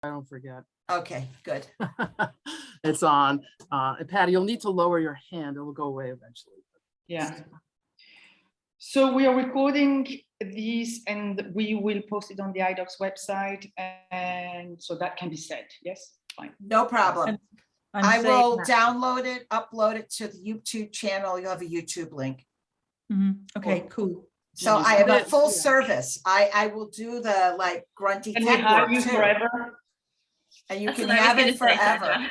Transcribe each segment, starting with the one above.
I don't forget. Okay, good. It's on. And Patty, you'll need to lower your hand. It will go away eventually. Yeah. So we are recording these and we will post it on the iDocs website, and so that can be said. Yes, fine. No problem. I saying will that- download it, upload it to the YouTube channel. You'll have a YouTube link. Okay, cool. So you I have a put it- full yeah. service. I will do the like grunty And we tech hire work you too. forever. And you That's can what I was have gonna it say, forever. Sandra.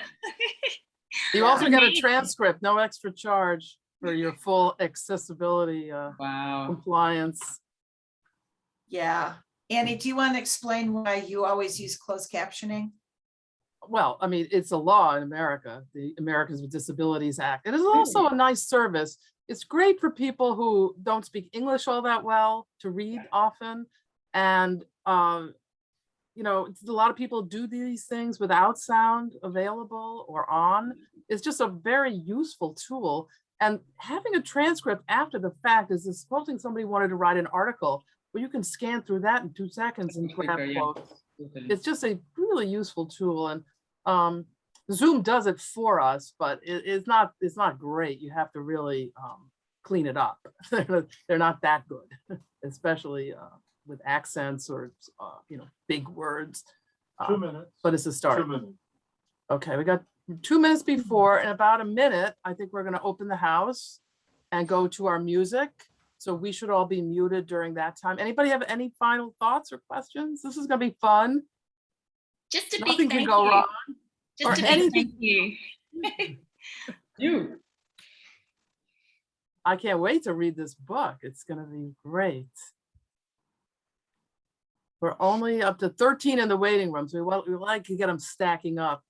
You also get a Amazing. transcript, no extra charge for your full accessibility Wow. compliance. Yeah. Annie, do you want to explain why you always use closed captioning? Well, I mean, it's a law in America, the Americans with Disabilities Act. It is also a nice service. It's great for people who don't speak English all that well to read often. And, you know, a lot of people do these things without sound available or on. It's just a very useful tool. And having a transcript after the fact is supposing somebody wanted to write an article where you can scan through that in 2 seconds and grab Quicker, yeah. quotes. Totally. It's just a really useful tool, and Zoom does it for us, but it's not great. You have to really clean it up. They're not that good, especially with accents or you know, big words. 2 minutes. But it's a start. 2 minutes. Okay, we got 2 minutes before. In about a minute, I think we're going to open the house and go to our music. So we should all be muted during that time. Anybody have any final thoughts or questions? This is going to be fun. Just a Nothing big can thank go you. wrong. Just or a big anything. thank you. You. I can't wait to read this book. It's going to be great. We're only up to 13 in the waiting room, so we like to get them stacking up.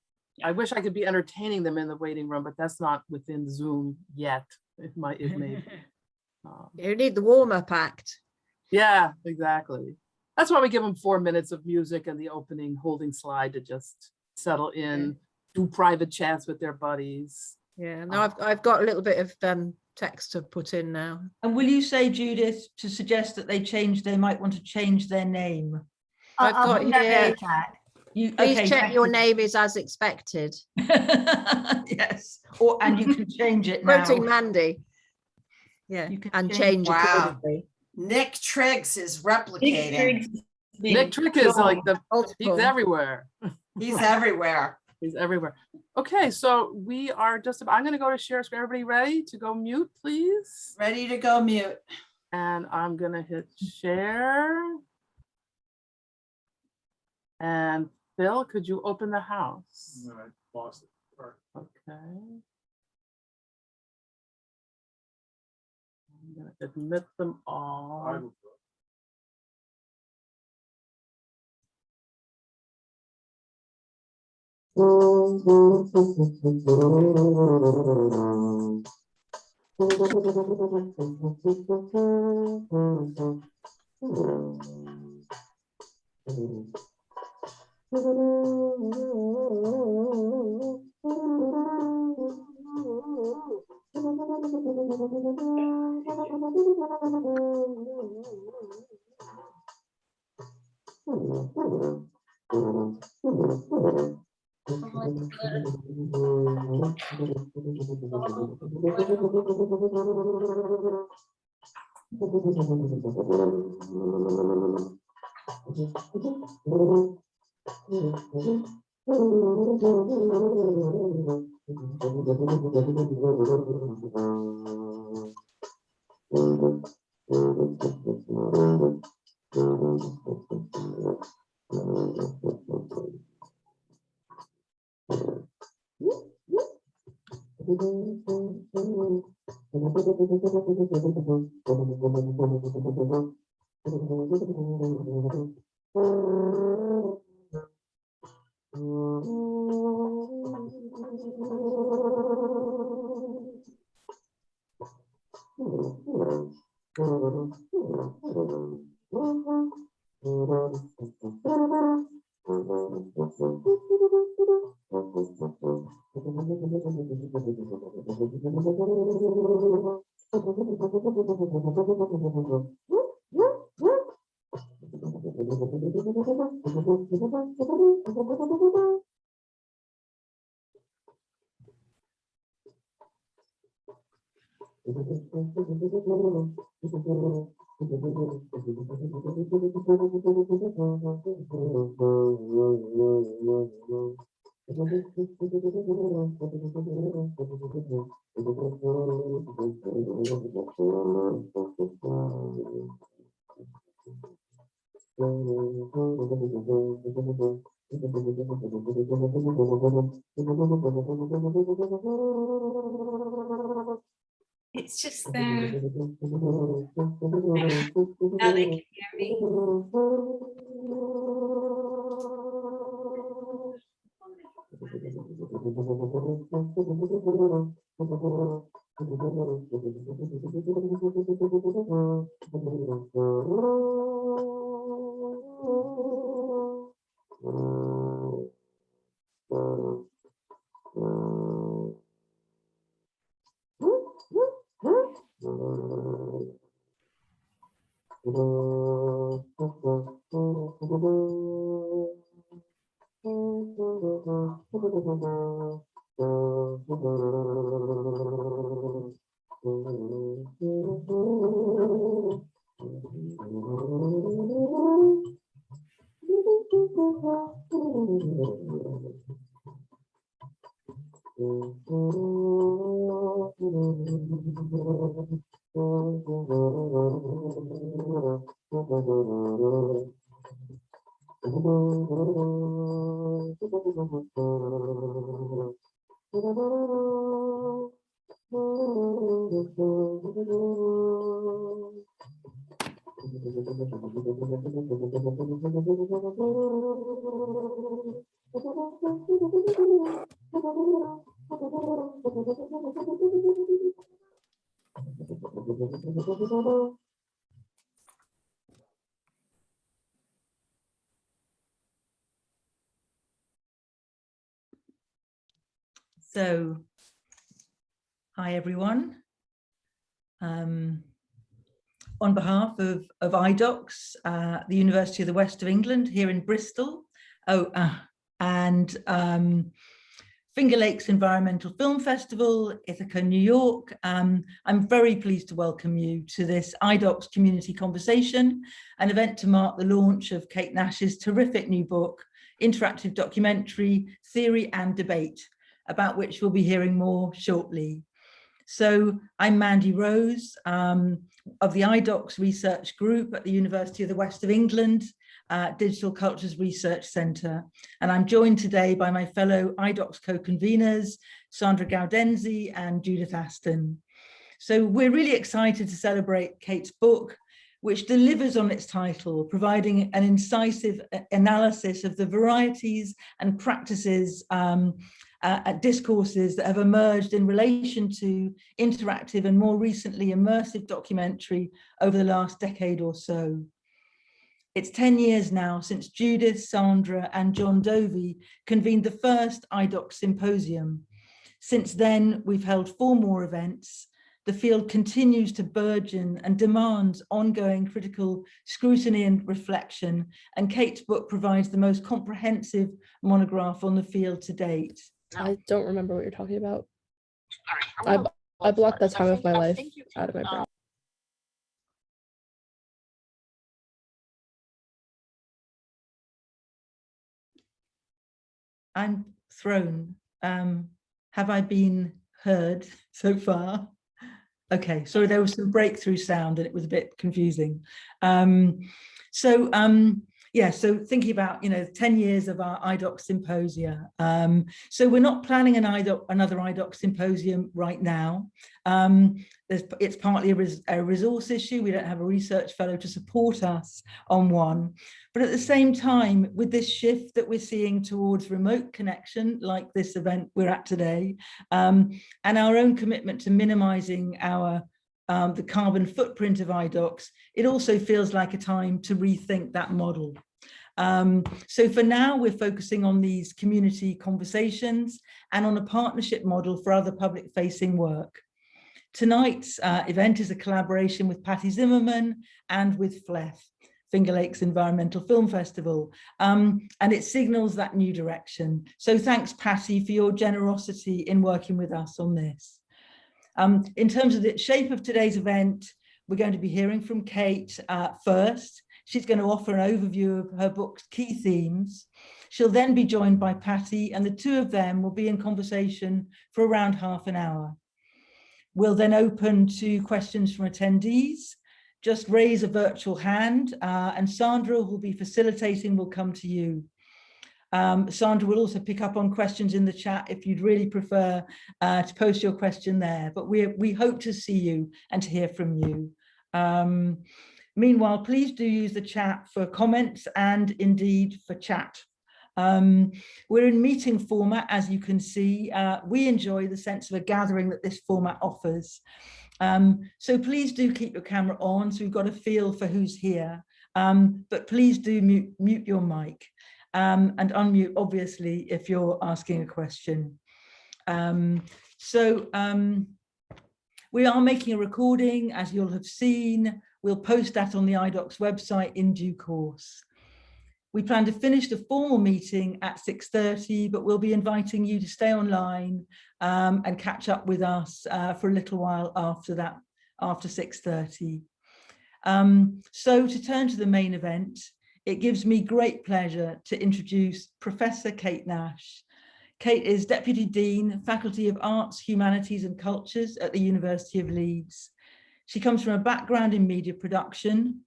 I wish I could be entertaining them in the waiting room, but that's not within Zoom yet. It may be. You need the warm-up act. Yeah, exactly. That's why we give them 4 minutes of music and the opening holding slide to just settle in, do private chats with their buddies. Yeah, no, I've got a little bit of text to put in now. And will you say, Judith, to suggest that they might want to change their name? I've got put that in here. the chat. You, Please okay, check thank your you. name is as expected. Yes, and you can change it now. Quoting Mandy. Yeah, You can and change- change Wow. accordingly. Nick Triggs is replicating. Nick Trick is like he's Multiple. everywhere. He's everywhere. He's everywhere. Okay, so we are just, I'm going to go to share screen. Everybody ready to go mute, please? Ready to go mute. And I'm going to hit share. And Bill, could you open the house? No, I lost it. All right. Okay. I'm going to admit them all. I will. It's just now they can hear me. So, hi everyone. On behalf of IDOCS, the University of the West of England here in Bristol, and Finger Lakes Environmental Film Festival, Ithaca, New York. I'm very pleased to welcome you to this IDOCS Community Conversation, an event to mark the launch of Kate Nash's terrific new book, Interactive Documentary, Theory and Debate, about which we'll be hearing more shortly. So I'm Mandy Rose of the IDOCS Research Group at the University of the West of England, Digital Cultures Research Centre. And I'm joined today by my fellow IDOCS co-conveners, Sandra Gaudenzi and Judith Aston. So we're really excited to celebrate Kate's book, which delivers on its title, providing an incisive analysis of the varieties and practices discourses that have emerged in relation to interactive and more recently immersive documentary over the last decade or so. It's 10 years now since Judith, Sandra and John Dovey convened the first IDOCS symposium. Since then, we've held 4 more events. The field continues to burgeon and demands ongoing critical scrutiny and reflection, and Kate's book provides the most comprehensive monograph on the field to date. I don't remember what you're talking about. I blocked that time of my life out of my brain. I'm thrown. Have I been heard so far? Okay, sorry, there was some breakthrough sound and it was a bit confusing. Yeah, so thinking about, 10 years of our IDOCS symposia. So we're not planning another IDOCS symposium right now. It's partly a resource issue. We don't have a research fellow to support us on one. But at the same time, with this shift that we're seeing towards remote connection, like this event we're at today, and our own commitment to minimizing the carbon footprint of IDOCS, it also feels like a time to rethink that model. So for now, we're focusing on these community conversations and on a partnership model for other public-facing work. Tonight's event is a collaboration with Patty Zimmerman and with FLEF, Finger Lakes Environmental Film Festival, and it signals that new direction. So thanks, Patty, for your generosity in working with us on this. In terms of the shape of today's event, we're going to be hearing from Kate first. She's going to offer an overview of her book's key themes. She'll then be joined by Patty, and the two of them will be in conversation for around half an hour. We'll then open to questions from attendees. Just raise a virtual hand, and Sandra, who will be facilitating, will come to you. Sandra will also pick up on questions in the chat if you'd really prefer to post your question there, but we hope to see you and to hear from you. Meanwhile, please do use the chat for comments and indeed for chat. We're in meeting format, as you can see. We enjoy the sense of a gathering that this format offers. So please do keep your camera on so we've got a feel for who's here, but please do mute your mic. And unmute, obviously, if you're asking a question. We are making a recording, as you'll have seen. We'll post that on the iDocs website in due course. We plan to finish the formal meeting at 6:30, but we'll be inviting you to stay online and catch up with us for a little while after that, after 6:30. So to turn to the main event, it gives me great pleasure to introduce Professor Kate Nash. Kate is Deputy Dean, Faculty of Arts, Humanities and Cultures at the University of Leeds. She comes from a background in media production.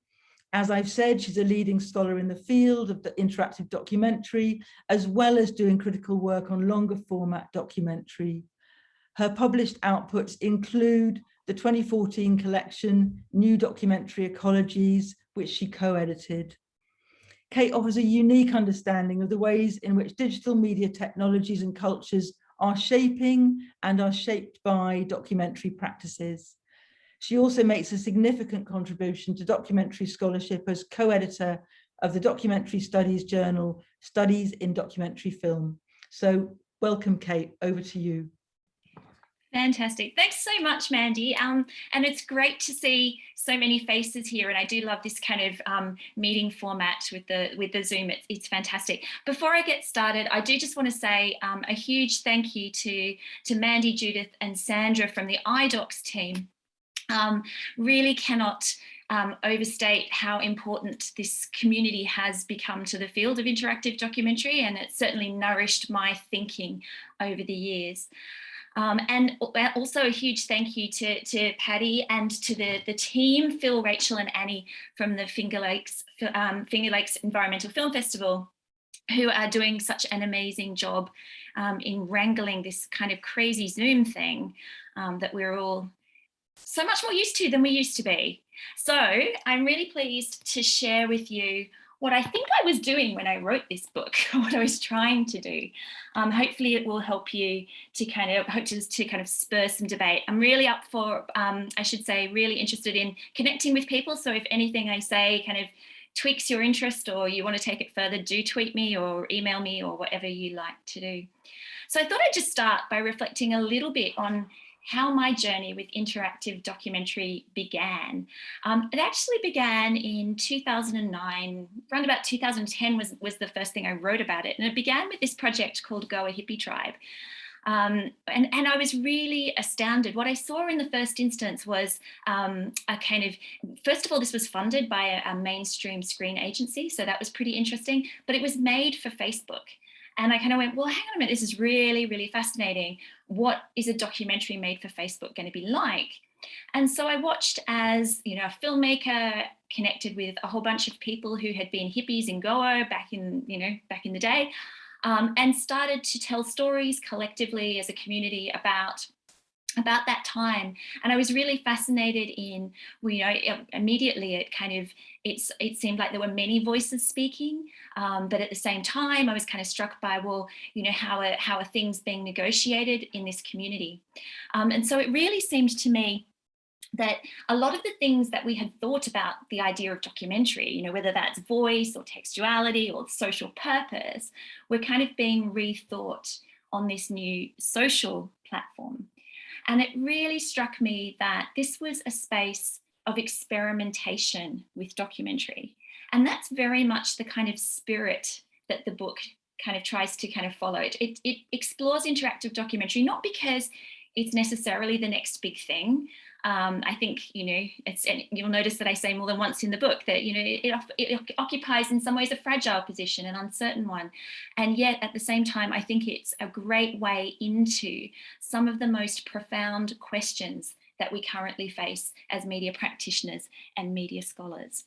As I've said, she's a leading scholar in the field of the interactive documentary, as well as doing critical work on longer format documentary. Her published outputs include the 2014 collection, New Documentary Ecologies, which she co-edited. Kate offers a unique understanding of the ways in which digital media technologies and cultures are shaping and are shaped by documentary practices. She also makes a significant contribution to documentary scholarship as co-editor of the documentary studies journal, Studies in Documentary Film. So welcome, Kate, over to you. Fantastic. Thanks so much, Mandy. And it's great to see so many faces here. And I do love this kind of meeting format with the Zoom. It's fantastic. Before I get started, I do just want to say a huge thank you to Mandy, Judith, and Sandra from the iDocs team. Really cannot overstate how important this community has become to the field of interactive documentary, and it's certainly nourished my thinking over the years. And also a huge thank you to Patty and to the team, Phil, Rachel and Annie from the Finger Lakes Environmental Film Festival, who are doing such an amazing job in wrangling this kind of crazy Zoom thing that we're all so much more used to than we used to be. So I'm really pleased to share with you what I think I was doing when I wrote this book, what I was trying to do. Hopefully it will help you to kind of spur some debate. I'm really up for, I should say, really interested in connecting with people. So if anything I say kind of tweaks your interest or you want to take it further, do tweet me or email me or whatever you like to do. So I thought I'd just start by reflecting a little bit on how my journey with interactive documentary began. It actually began in 2009, around about 2010 was the first thing I wrote about it. And it began with this project called Go a Hippie Tribe. And I was really astounded. What I saw in the first instance was a kind of, first of all, this was funded by a mainstream screen agency. So that was pretty interesting, but it was made for Facebook. And I kind of went, well, hang on a minute, this is really, really fascinating. What is a documentary made for Facebook going to be like? And so I watched as, you know, a filmmaker connected with a whole bunch of people who had been hippies in Goa back in the day, and started to tell stories collectively as a community about that time. And I was really fascinated in, you know, immediately it seemed like there were many voices speaking, but at the same time I was kind of struck by, well, you know, how are things being negotiated in this community? And so it really seemed to me that a lot of the things that we had thought about the idea of documentary, you know, whether that's voice or textuality or social purpose, were kind of being rethought on this new social platform. And it really struck me that this was a space of experimentation with documentary. And that's very much the kind of spirit that the book kind of tries to kind of follow. It explores interactive documentary, not because it's necessarily the next big thing. I think, and you'll notice that I say more than once in the book that, it occupies in some ways a fragile position, an uncertain one. And yet at the same time, I think it's a great way into some of the most profound questions that we currently face as media practitioners and media scholars.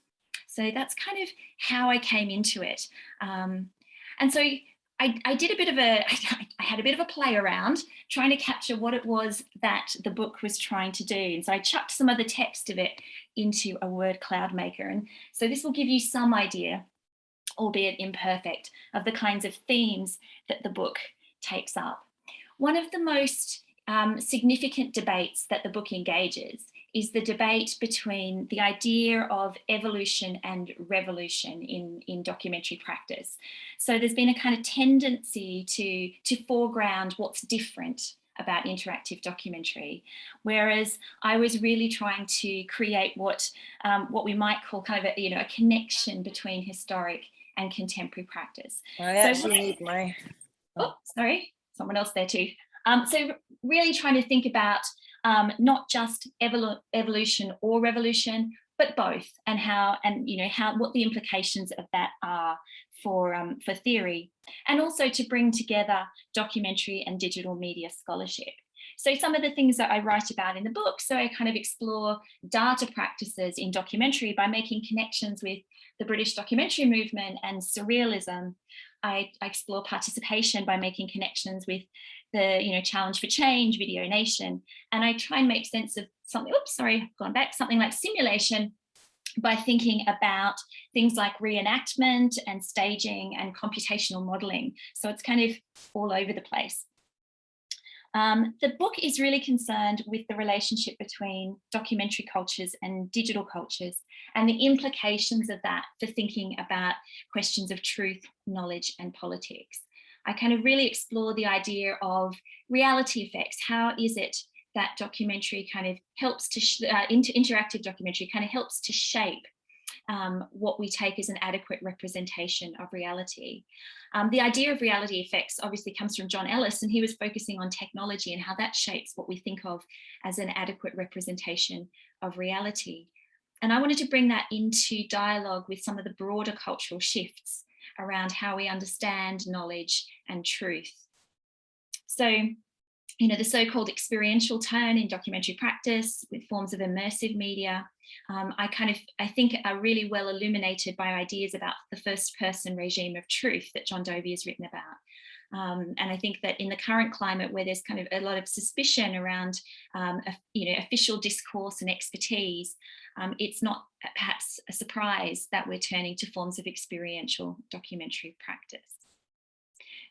So that's kind of how I came into it. And so I did a bit of I had a bit of a play around trying to capture what it was that the book was trying to do. And so I chucked some of the text of it into a word cloud maker. And so this will give you some idea, albeit imperfect, of the kinds of themes that the book takes up. One of the most significant debates that the book engages is the debate between the idea of evolution and revolution in documentary practice. So there's been a kind of tendency to foreground what's different about interactive documentary, whereas I was really trying to create what we might call kind of a connection between historic and contemporary practice. I actually need my... Oh, sorry, someone else there too. So really trying to think about not just evolution or revolution, but both, and what the implications of that are for theory, and also to bring together documentary and digital media scholarship. So some of the things that I write about in the book, so I kind of explore data practices in documentary by making connections with the British documentary movement and surrealism. I explore participation by making connections with the Challenge for Change, Video Nation, and I try and make sense of something, something like simulation by thinking about things like reenactment and staging and computational modeling. So it's kind of all over the place. The book is really concerned with the relationship between documentary cultures and digital cultures and the implications of that for thinking about questions of truth, knowledge, and politics. I kind of really explore the idea of reality effects. How is it that documentary kind of helps to, interactive documentary kind of helps to shape what we take as an adequate representation of reality. The idea of reality effects obviously comes from John Ellis, and he was focusing on technology and how that shapes what we think of as an adequate representation of reality. And I wanted to bring that into dialogue with some of the broader cultural shifts around how we understand knowledge and truth. So, the so-called experiential turn in documentary practice with forms of immersive media, I think are really well illuminated by ideas about the first person regime of truth that John Dovey has written about. And I think that in the current climate where there's kind of a lot of suspicion around official discourse and expertise, it's not perhaps a surprise that we're turning to forms of experiential documentary practice.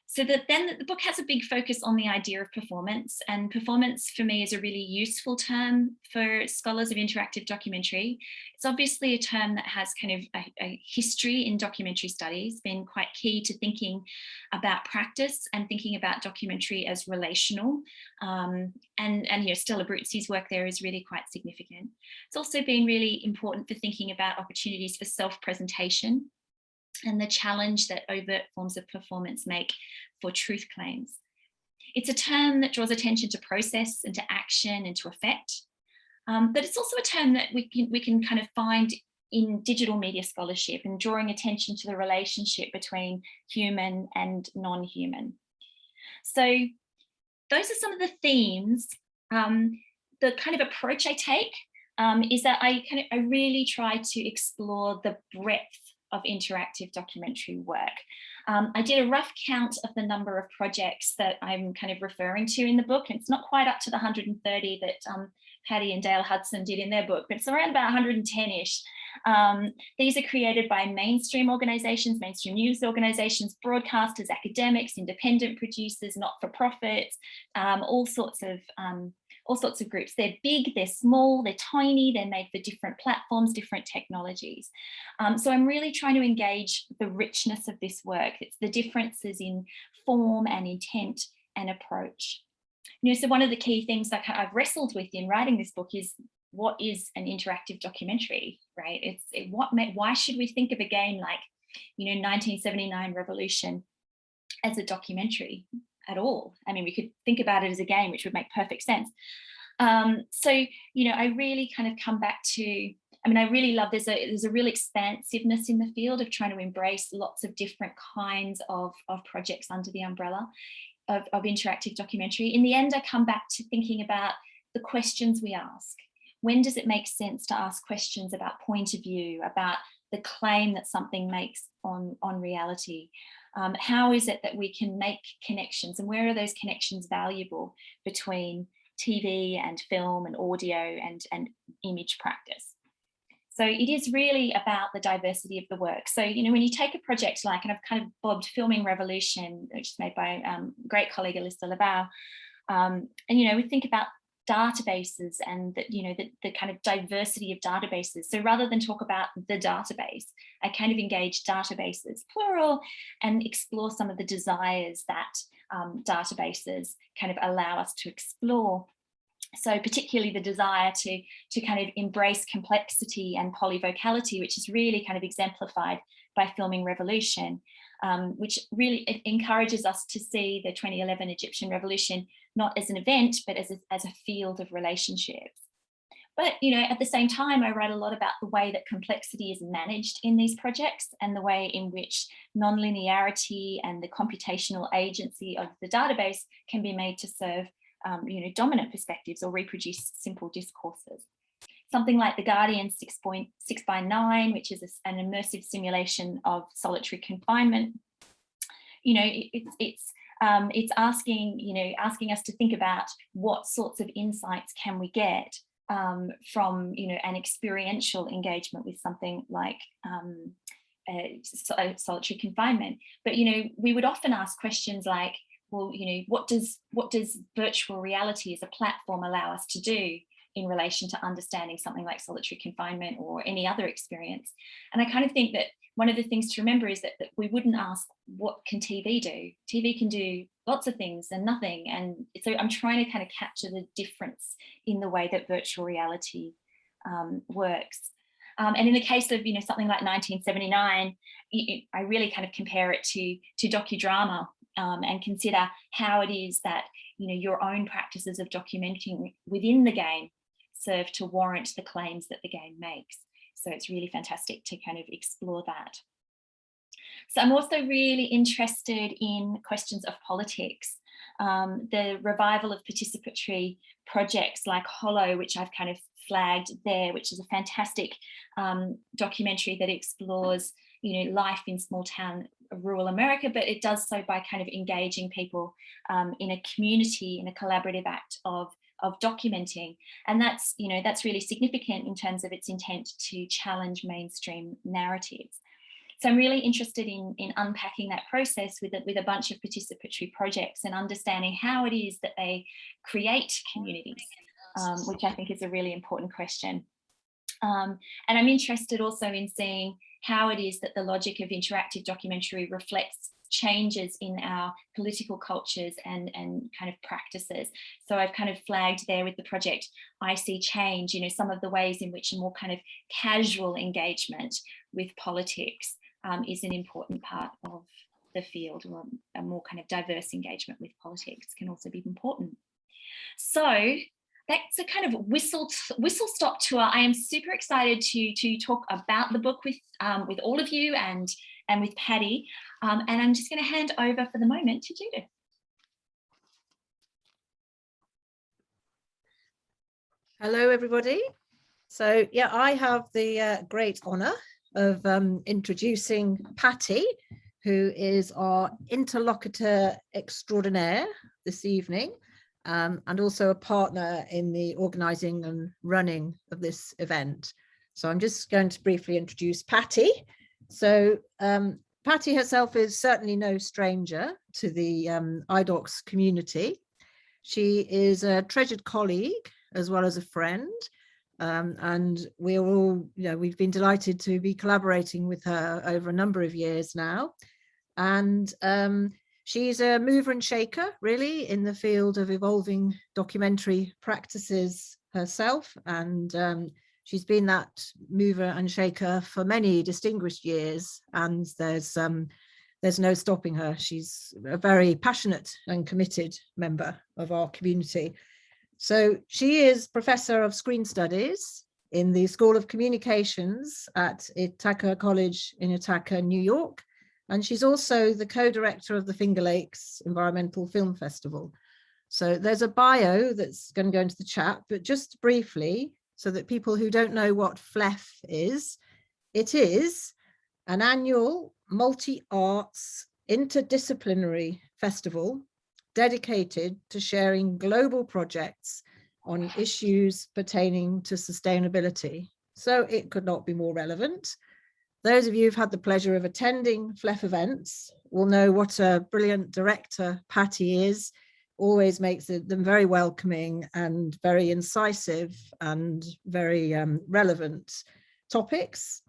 So then the book has a big focus on the idea of performance, and performance for me is a really useful term for scholars of interactive documentary. It's obviously a term that has kind of a history in documentary studies, been quite key to thinking about practice and thinking about documentary as relational. And Stella Bruzzie's work there is really quite significant. It's also been really important for thinking about opportunities for self-presentation and the challenge that overt forms of performance make for truth claims. It's a term that draws attention to process and to action and to effect, but it's also a term that we can kind of find in digital media scholarship and drawing attention to the relationship between human and non-human. So those are some of the themes. The kind of approach I take is that I really try to explore the breadth of interactive documentary work. I did a rough count of the number of projects that I'm kind of referring to in the book, and it's not quite up to the 130 that Patty and Dale Hudson did in their book, but it's around about 110-ish. These are created by mainstream organizations, mainstream news organizations, broadcasters, academics, independent producers, not-for-profits, all sorts of groups. They're big, they're small, they're tiny, they're made for different platforms, different technologies. So I'm really trying to engage the richness of this work. It's the differences in form and intent and approach. So one of the key things that I've wrestled with in writing this book is, what is an interactive documentary, right? Why should we think of a game like, 1979 Revolution as a documentary? at all. I mean, we could think about it as a game, which would make perfect sense. So, you know, I really kind of come back to, I mean, I really love, there's a real expansiveness in the field of trying to embrace lots of different kinds of projects under the umbrella of interactive documentary. In the end, I come back to thinking about the questions we ask. When does it make sense to ask questions about point of view, about the claim that something makes on reality? How is it that we can make connections, and where are those connections valuable between TV and film and audio and image practice? So it is really about the diversity of the work. So, you know, when you take a project like, and I've kind of bobbed Filming Revolution, which is made by great colleague Alyssa Labau, and, you know, we think about databases and that, you know, the kind of diversity of databases. So rather than talk about the database, I kind of engage databases, plural, and explore some of the desires that databases kind of allow us to explore. So particularly the desire to kind of embrace complexity and polyvocality, which is really kind of exemplified by Filming Revolution, which really encourages us to see the 2011 Egyptian Revolution not as an event, but as a field of relationships. But, you know, at the same time, I write a lot about the way that complexity is managed in these projects and the way in which non-linearity and the computational agency of the database can be made to serve you know, dominant perspectives or reproduce simple discourses. Something like The Guardian 6x9, which is an immersive simulation of solitary confinement. You know, it's asking, you know, asking us to think about what sorts of insights can we get from, you know, an experiential engagement with something like solitary confinement. But, you know, we would often ask questions like, well, you know, what does virtual reality as a platform allow us to do in relation to understanding something like solitary confinement or any other experience? And I kind of think that one of the things to remember is that we wouldn't ask, what can TV do? TV can do lots of things and nothing. And so I'm trying to kind of capture the difference in the way that virtual reality works. And in the case of, you know, something like 1979, I really kind of compare it to docudrama. And consider how it is that, you know, your own practices of documenting within the game serve to warrant the claims that the game makes. So it's really fantastic to kind of explore that. So I'm also really interested in questions of politics. The revival of participatory projects like Hollow, which I've kind of flagged there, which is a fantastic documentary that explores, you know, life in small town rural America, but it does so by kind of engaging people in a community, in a collaborative act of documenting. And that's, you know, that's really significant in terms of its intent to challenge mainstream narratives. So I'm really interested in unpacking that process with a bunch of participatory projects and understanding how it is that they create communities, which I think is a really important question. And I'm interested also in seeing how it is that the logic of interactive documentary reflects changes in our political cultures and kind of practices. So I've kind of flagged there with the project I See Change, you know, some of the ways in which a more kind of casual engagement with politics is an important part of the field, or a more kind of diverse engagement with politics can also be important. So that's a kind of whistle stop tour. I am super excited to talk about the book with all of you and with Patty. And I'm just going to hand over for the moment to Judith. Hello, everybody. So yeah, I have the great honour of introducing Patty, who is our interlocutor extraordinaire this evening, and also a partner in the organising and running of this event. So I'm just going to briefly introduce Patty. So Patty herself is certainly no stranger to the IDOCS community. She is a treasured colleague as well as a friend. And we're all, you know, we've been delighted to be collaborating with her over a number of years now. And she's a mover and shaker, really, in the field of evolving documentary practices herself. And she's been that mover and shaker for many distinguished years. And there's there's no stopping her. She's a very passionate and committed member of our community. So she is Professor of Screen Studies in the School of Communications at Ithaca College in Ithaca, New York. And she's also the co-director of the Finger Lakes Environmental Film Festival. So there's a bio that's going to go into the chat, but just briefly, so that people who don't know what FLEF is, it is an annual multi-arts interdisciplinary festival dedicated to sharing global projects on issues pertaining to sustainability. So it could not be more relevant. Those of you who've had the pleasure of attending FLEF events will know what a brilliant director Patty is. Always makes them very welcoming and very incisive and very relevant topics.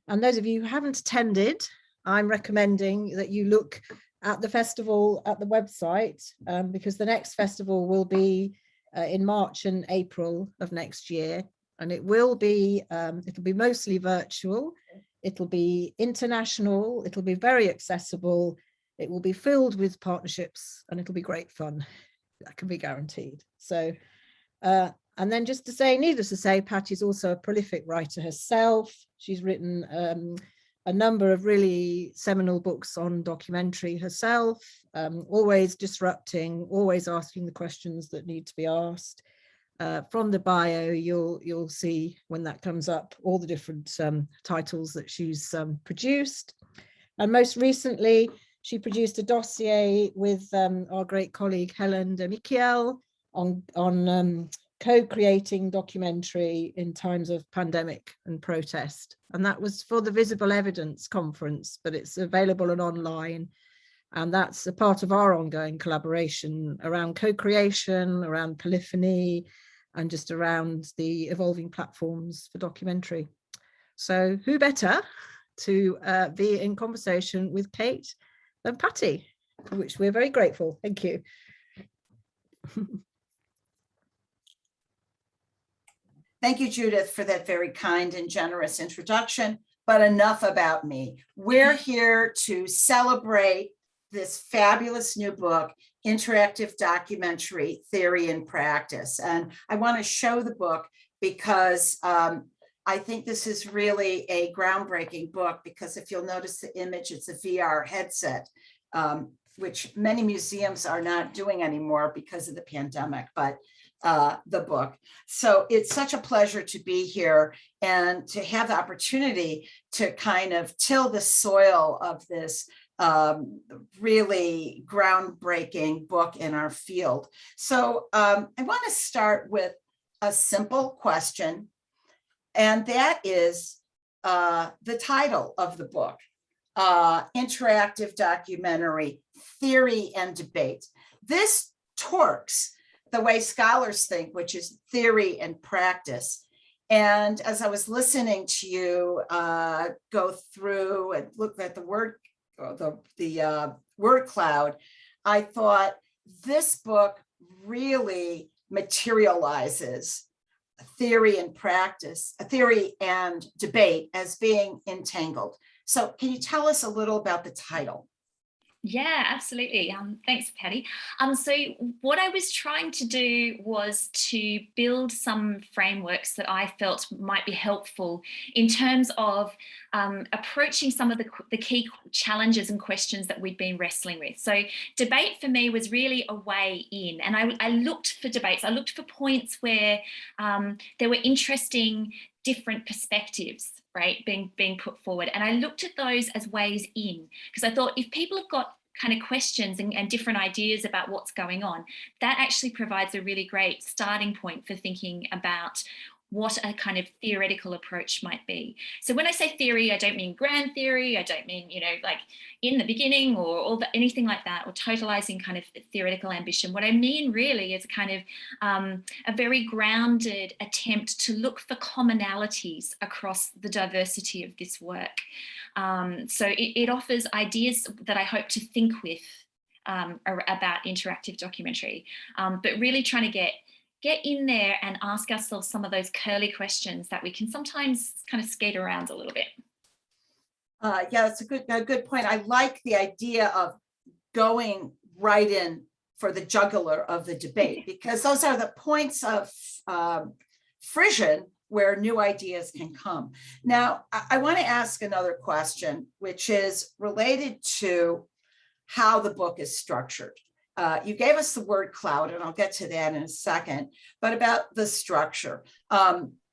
And those of you who haven't attended, I'm recommending that you look at the festival at the website, because the next festival will be in March and April of next year. And it'll be mostly virtual. It'll be international. It'll be very accessible. It will be filled with partnerships and it'll be great fun. That can be guaranteed. So, and then just to say, needless to say, Patty's also a prolific writer herself. She's written a number of really seminal books on documentary herself, always disrupting, always asking the questions that need to be asked. From the bio, you'll see when that comes up, all the different titles that she's produced. And most recently, she produced a dossier with our great colleague Helen de Michiel on co-creating documentary in times of pandemic and protest. And that was for the Visible Evidence Conference, but it's available and online. And that's a part of our ongoing collaboration around co-creation, around polyphony, and just around the evolving platforms for documentary. So who better to be in conversation with Kate than Patty, for which we're very grateful. Thank you. Thank you, Judith, for that very kind and generous introduction, but enough about me. We're here to celebrate this fabulous new book, Interactive Documentary Theory and Practice. And I want to show the book because I think this is really a groundbreaking book, because if you'll notice the image, it's a VR headset, which many museums are not doing anymore because of the pandemic, but the book. So it's such a pleasure to be here and to have the opportunity to kind of till the soil of this really groundbreaking book in our field. So I want to start with a simple question, and that is the title of the book, Interactive Documentary Theory and Debate. This torques the way scholars think, which is theory and practice. And as I was listening to you go through and look at the word cloud, I thought this book really materializes theory and practice, theory and debate as being entangled. So can you tell us a little about the title? Yeah, absolutely. Thanks, Patty. So what I was trying to do was to build some frameworks that I felt might be helpful in terms of approaching some of the key challenges and questions that we'd been wrestling with. So debate for me was really a way in, and I looked for debates. I looked for points where there were interesting different perspectives, right, being put forward. And I looked at those as ways in, because I thought if people have got kind of questions and different ideas about what's going on, that actually provides a really great starting point for thinking about what a kind of theoretical approach might be. So when I say theory, I don't mean grand theory. I don't mean, like in the beginning or anything like that, or totalizing kind of theoretical ambition. What I mean really is kind of a very grounded attempt to look for commonalities across the diversity of this work. So it offers ideas that I hope to think with about interactive documentary, but really trying to get in there and ask ourselves some of those curly questions that we can sometimes kind of skate around a little bit. Yeah, that's a good point. I like the idea of going right in for the jugular of the debate, because those are the points of frisson where new ideas can come. Now, I want to ask another question, which is related to how the book is structured. You gave us the word cloud, and I'll get to that in a second, but about the structure.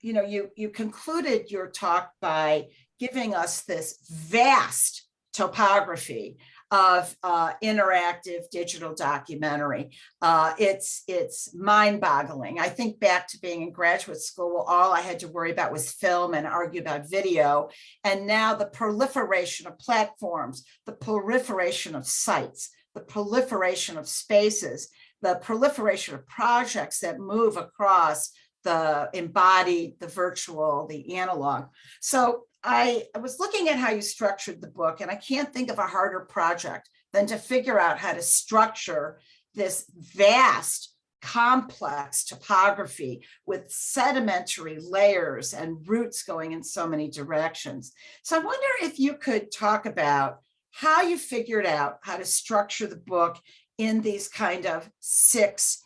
You concluded your talk by giving us this vast topography of interactive digital documentary. It's mind-boggling. I think back to being in graduate school, all I had to worry about was film and argue about video. And now the proliferation of platforms, the proliferation of sites, the proliferation of spaces, the proliferation of projects that move across the embodied, the virtual, the analog. So I was looking at how you structured the book, and I can't think of a harder project than to figure out how to structure this vast, complex topography with sedimentary layers and roots going in so many directions. So I wonder if you could talk about how you figured out how to structure the book in these kind of 6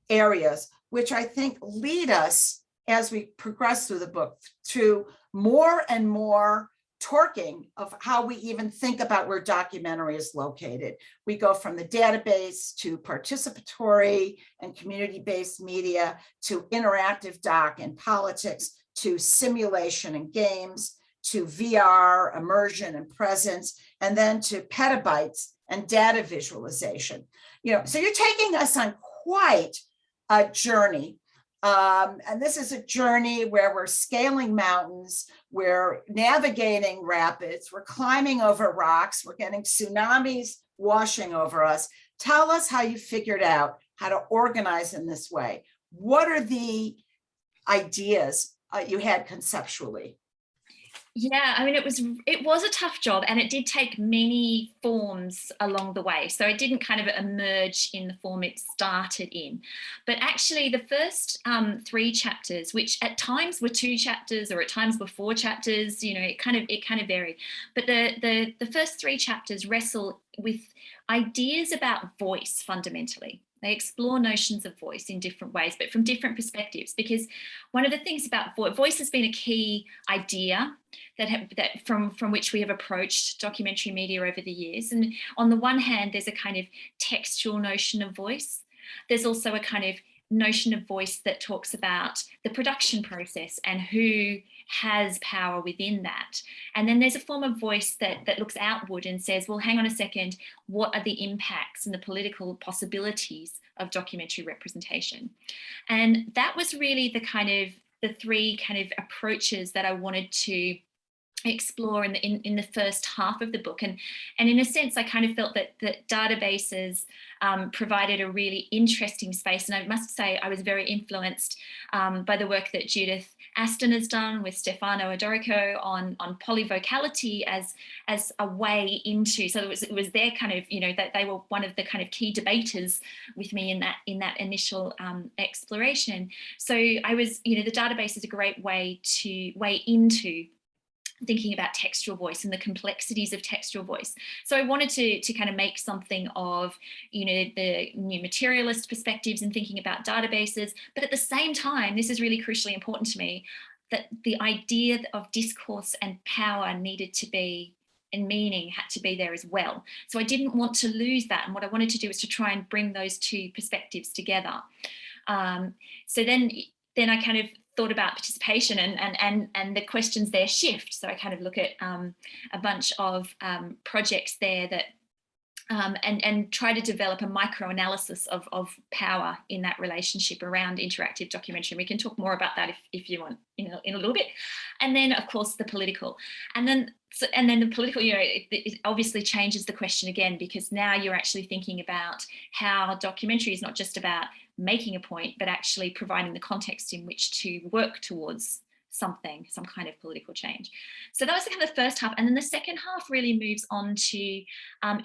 areas, which I think lead us as we progress through the book to more and more torquing of how we even think about where documentary is located. We go from the database to participatory and community-based media to interactive doc and politics to simulation and games to VR, immersion and presence, and then to petabytes and data visualization. So you're taking us on quite a journey. And this is a journey where we're scaling mountains, we're navigating rapids, we're climbing over rocks, we're getting tsunamis washing over us. Tell us how you figured out how to organize in this way. What are the ideas you had conceptually? Yeah, I mean, it was a tough job, and it did take many forms along the way. So it didn't kind of emerge in the form it started in. But actually the first 3 chapters, which at times were 2 chapters or at times were 4 chapters, it kind of varied. But the first 3 chapters wrestle with ideas about voice fundamentally. They explore notions of voice in different ways, but from different perspectives, because one of the things about voice has been a key idea that from which we have approached documentary media over the years. And on the one hand, there's a kind of textual notion of voice. There's also a kind of notion of voice that talks about the production process and who has power within that. And then there's a form of voice that looks outward and says, well, hang on a second, what are the impacts and the political possibilities of documentary representation? And that was really the 3 kind of approaches that I wanted to explore in the first half of the book. And in a sense, I kind of felt that databases provided a really interesting space. And I must say, I was very influenced by the work that Judith Aston has done with Stefano Adorico on polyvocality as a way into, so it was their kind of, that they were one of the kind of key debaters with me in that initial exploration. So I was, the database is a great way into thinking about textual voice and the complexities of textual voice. So I wanted to kind of make something of, the new materialist perspectives and thinking about databases, but at the same time, this is really crucially important to me, that the idea of discourse and power needed to be, and meaning had to be there as well. So I didn't want to lose that. And what I wanted to do was to try and bring those 2 perspectives together. So then I kind of thought about participation and the questions there shift. So I kind of look at a bunch of projects there that and try to develop a micro-analysis of power in that relationship around interactive documentary. We can talk more about that if you want in a little bit. And then, of course, the political. And then the political, it obviously changes the question again, because now you're actually thinking about how documentary is not just about making a point, but actually providing the context in which to work towards some kind of political change. So that was kind of the first half. And then the second half really moves on to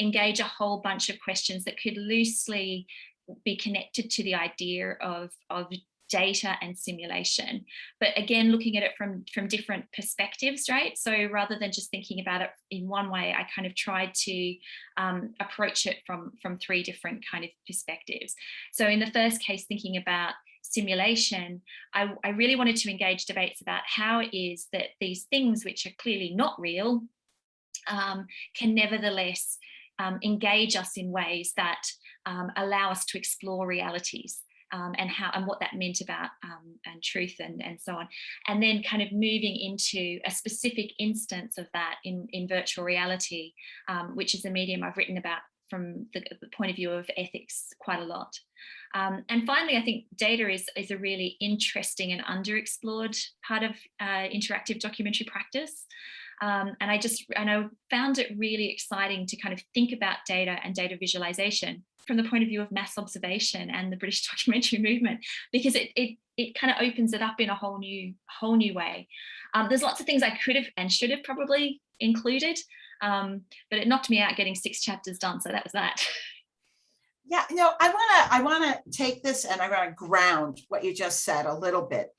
engage a whole bunch of questions that could loosely be connected to the idea of data and simulation, but again, looking at it from different perspectives, right? So rather than just thinking about it in one way, I kind of tried to approach it from 3 different kind of perspectives. So in the first case, thinking about simulation, I really wanted to engage debates about how it is that these things which are clearly not real can nevertheless engage us in ways that allow us to explore realities and what that meant about and truth and so on. And then kind of moving into a specific instance of that in virtual reality, which is a medium I've written about from the point of view of ethics quite a lot. And finally, I think data is a really interesting and underexplored part of interactive documentary practice. And I found it really exciting to kind of think about data and data visualization from the point of view of mass observation and the British documentary movement, because it kind of opens it up in a whole new way. There's lots of things I could have and should have probably included, but it knocked me out getting 6 chapters done. So that was that. Yeah, no, I want to take this and I want to ground what you just said a little bit.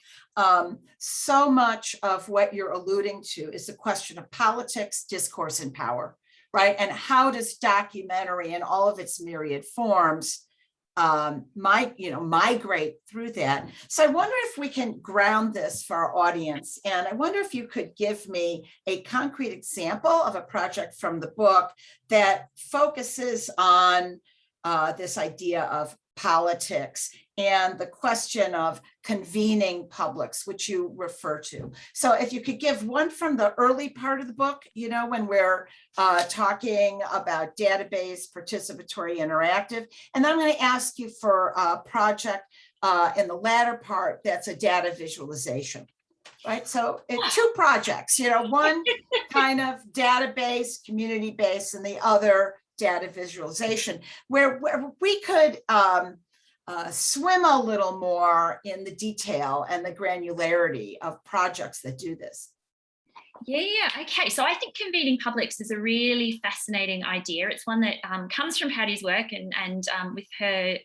So much of what you're alluding to is the question of politics, discourse, and power, right? And how does documentary in all of its myriad forms migrate through that? So I wonder if we can ground this for our audience. And I wonder if you could give me a concrete example of a project from the book that focuses on this idea of politics and the question of convening publics, which you refer to. So if you could give one from the early part of the book, when we're talking about database, participatory, interactive, and then I'm going to ask you for a project in the latter part that's a data visualization. Right, so 2 projects, one kind of database, community-based, and the other data visualization, where we could swim a little more in the detail and the granularity of projects that do this. Yeah, okay. So I think convening publics is a really fascinating idea. It's one that comes from Patty's work and with her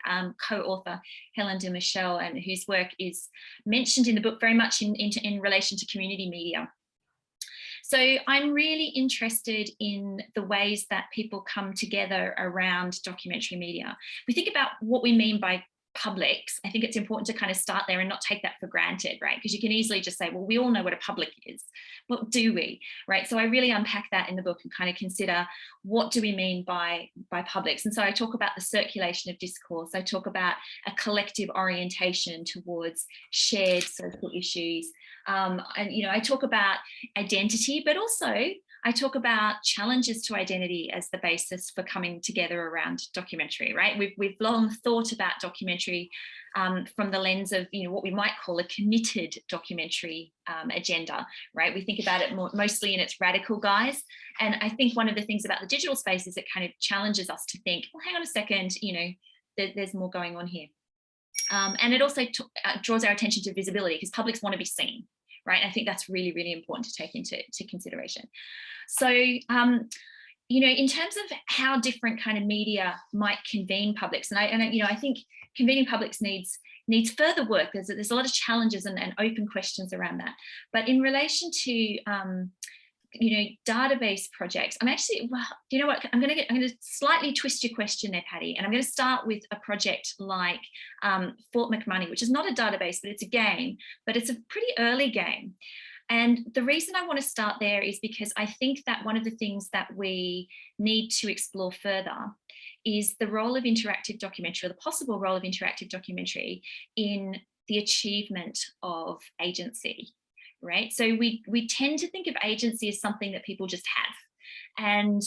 co-author, Helen de Michel, and whose work is mentioned in the book very much in relation to community media. So I'm really interested in the ways that people come together around documentary media. We think about what we mean by publics. I think it's important to kind of start there and not take that for granted, right? Because you can easily just say, well, we all know what a public is. What do we, right? So I really unpack that in the book and kind of consider what do we mean by publics. And so I talk about the circulation of discourse. I talk about a collective orientation towards shared social issues. And I talk about identity, but also I talk about challenges to identity as the basis for coming together around documentary, right? We've long thought about documentary from the lens of, what we might call a committed documentary agenda, right? We think about it mostly in its radical guise. And I think one of the things about the digital space is it kind of challenges us to think, well, hang on a second, there's more going on here. And it also draws our attention to visibility, because publics want to be seen, right? And I think that's really, really important to take into consideration. So, in terms of how different kind of media might convene publics, and I think convening publics needs further work. There's a lot of challenges and open questions around that. But in relation to database projects, I'm actually, well, you know what, I'm going to slightly twist your question there, Patty, and I'm going to start with a project like Fort McMoney, which is not a database, but it's a game, but it's a pretty early game. And the reason I want to start there is because I think that one of the things that we need to explore further is the role of interactive documentary, or the possible role of interactive documentary in the achievement of agency, right? So we tend to think of agency as something that people just have. And,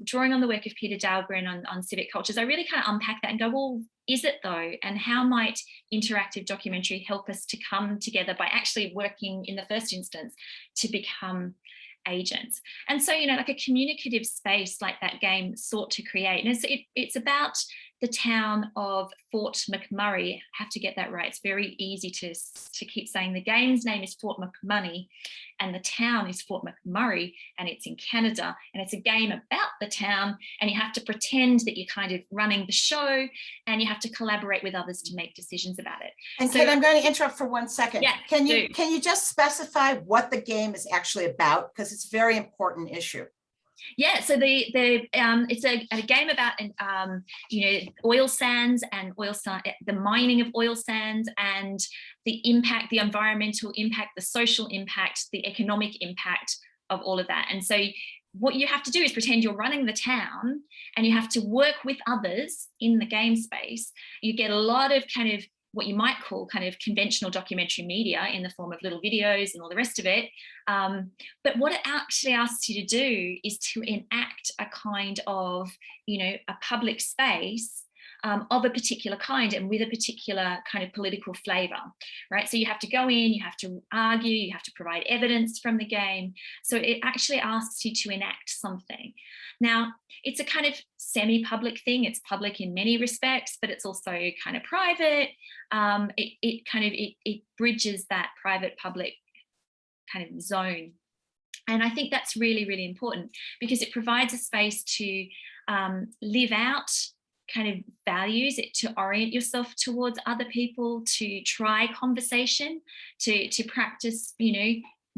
drawing on the work of Peter Dahlgren on civic cultures, I really kind of unpack that and go, well, is it though? And how might interactive documentary help us to come together by actually working in the first instance to become agents? And so, like a communicative space like that game sought to create. And it's about the town of Fort McMurray. I have to get that right. It's very easy to keep saying. The game's name is Fort McMoney, and the town is Fort McMurray, and it's in Canada. And it's a game about the town, and you have to pretend that you're kind of running the show, and you have to collaborate with others to make decisions about it. And So- Kate, I'm going to interrupt for 1 second. Yeah, Can do. you just specify what the game is actually about? Because it's a very important issue. Yeah, so it's a game about oil sands and the mining of oil sands and the impact, the environmental impact, the social impact, the economic impact of all of that. And so what you have to do is pretend you're running the town, and you have to work with others in the game space. You get a lot of kind of what you might call kind of conventional documentary media in the form of little videos and all the rest of it. But what it actually asks you to do is to enact a kind of, a public space of a particular kind and with a particular kind of political flavor, right? So you have to go in, you have to argue, you have to provide evidence from the game. So it actually asks you to enact something. Now, it's a kind of semi-public thing. It's public in many respects, but it's also kind of private. It bridges that private-public kind of zone. And I think that's really, really important because it provides a space to live out kind of values, to orient yourself towards other people, to try conversation, to practice,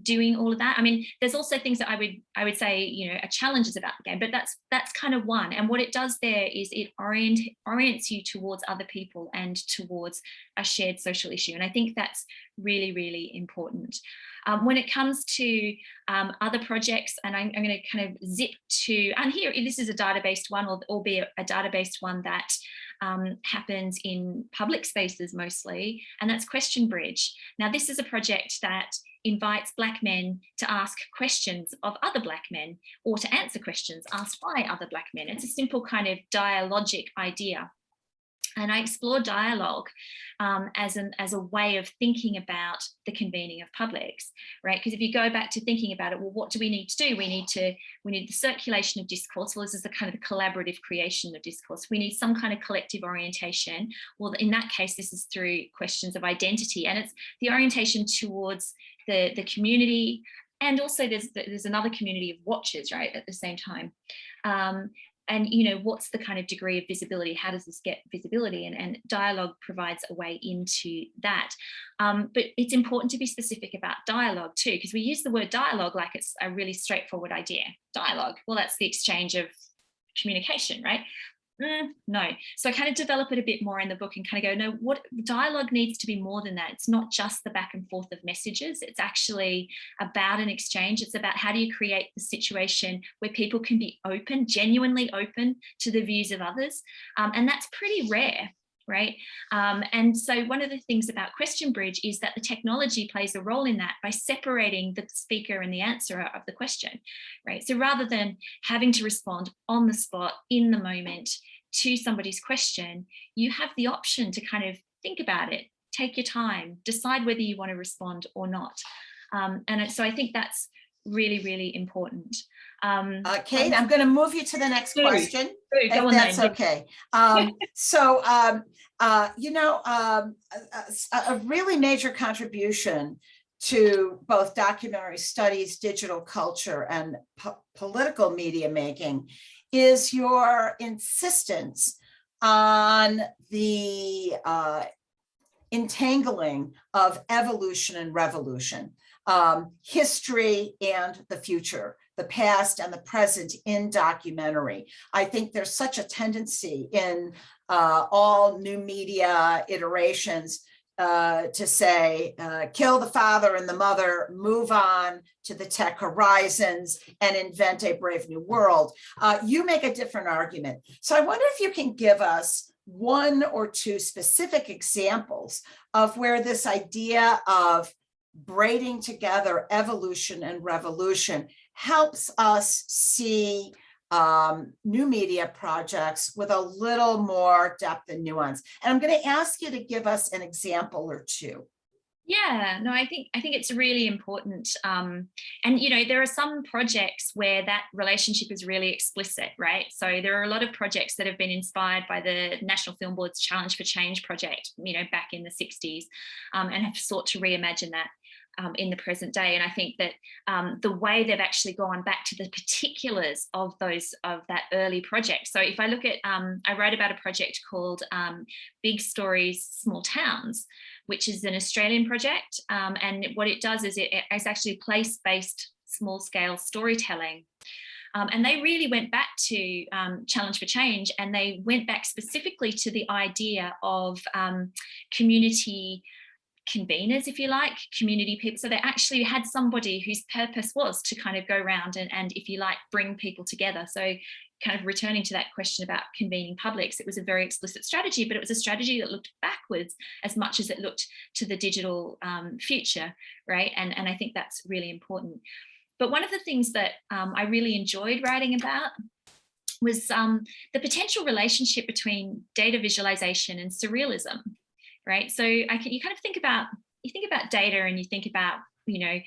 doing all of that. I mean, there's also things that I would say, are challenges about the game, but that's kind of one. And what it does there is it orients you towards other people and towards a shared social issue. And I think that's really, really important. When it comes to other projects, and I'm going to kind of zip to, and here, this is a data-based one, albeit a data-based one that happens in public spaces mostly, and that's Question Bridge. Now, this is a project that invites Black men to ask questions of other Black men or to answer questions asked by other Black men. It's a simple kind of dialogic idea. And I explore dialogue as a way of thinking about the convening of publics, right? Because if you go back to thinking about it, well, what do we need to do? We need the circulation of discourse. Well, this is a kind of collaborative creation of discourse. We need some kind of collective orientation. Well, in that case, this is through questions of identity, and it's the orientation towards the community. And also there's another community of watchers, right, at the same time. And, what's the kind of degree of visibility? How does this get visibility? And dialogue provides a way into that. But it's important to be specific about dialogue too, because we use the word dialogue like it's a really straightforward idea. Dialogue, well, that's the exchange of communication, right? No. So I kind of develop it a bit more in the book and kind of go, no, what dialogue needs to be more than that. It's not just the back and forth of messages. It's actually about an exchange. It's about how do you create the situation where people can be open, genuinely open to the views of others. And that's pretty rare, right? And so one of the things about Question Bridge is that the technology plays a role in that by separating the speaker and the answerer of the question, right? So rather than having to respond on the spot, in the moment, to somebody's question, you have the option to kind of think about it, take your time, decide whether you want to respond or not. So I think that's really, really important. Kate, I'm going to move you to the next question, if that's okay. A really major contribution to both documentary studies, digital culture, and political media making is your insistence on the entangling of evolution and revolution, history and the future, the past and the present in documentary. I think there's such a tendency in all new media iterations to say, kill the father and the mother, move on to the tech horizons and invent a brave new world. You make a different argument. So I wonder if you can give us one or two specific examples of where this idea of braiding together evolution and revolution helps us see new media projects with a little more depth and nuance. And I'm going to ask you to give us an example or two. Yeah, no, I think it's really important. And you know, there are some projects where that relationship is really explicit, right? So there are a lot of projects that have been inspired by the National Film Board's Challenge for Change project, you know, back in the 60s, and have sought to reimagine that in the present day. And I think that the way they've actually gone back to the particulars of that early project. So if I look at, I wrote about a project called Big Stories, Small Towns, which is an Australian project. And what it does is it's actually place-based small-scale storytelling. And they really went back to Challenge for Change, and they went back specifically to the idea of community conveners, if you like, community people. So they actually had somebody whose purpose was to kind of go around and if you like, bring people together. So kind of returning to that question about convening publics, it was a very explicit strategy, but it was a strategy that looked backwards as much as it looked to the digital future, right? And I think that's really important. But one of the things that I really enjoyed writing about was the potential relationship between data visualization and surrealism, right? So you kind of think about data, and you think about, you know,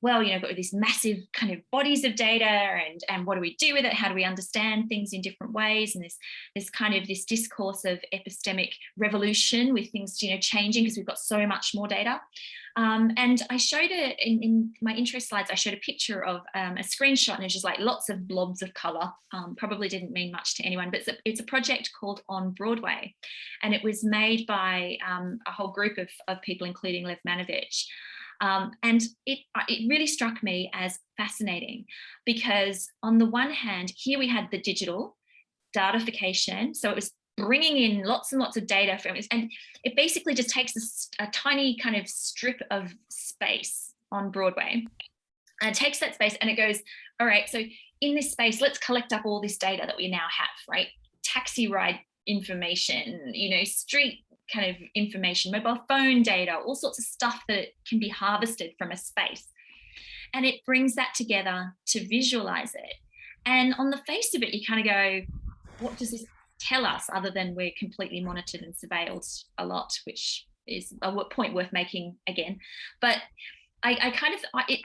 well, you know, got these massive kind of bodies of data, and what do we do with it? How do we understand things in different ways? And this kind of this discourse of epistemic revolution with things, you know, changing because we've got so much more data. And I showed it in my intro slides. I showed a picture of a screenshot, and it's just like lots of blobs of color. Probably didn't mean much to anyone, but it's a project called On Broadway, and it was made by a whole group of people, including Lev Manovich. And it really struck me as fascinating because on the one hand, here we had the digital datification. So it was bringing in lots and lots of data from it. And it basically just takes a tiny kind of strip of space on Broadway and it takes that space and it goes, all right, so in this space, let's collect up all this data that we now have, right? Taxi ride information, you know, street kind of information, mobile phone data, all sorts of stuff that can be harvested from a space. And it brings that together to visualize it. And on the face of it, you kind of go, what does this tell us other than we're completely monitored and surveilled a lot, which is a point worth making again. But I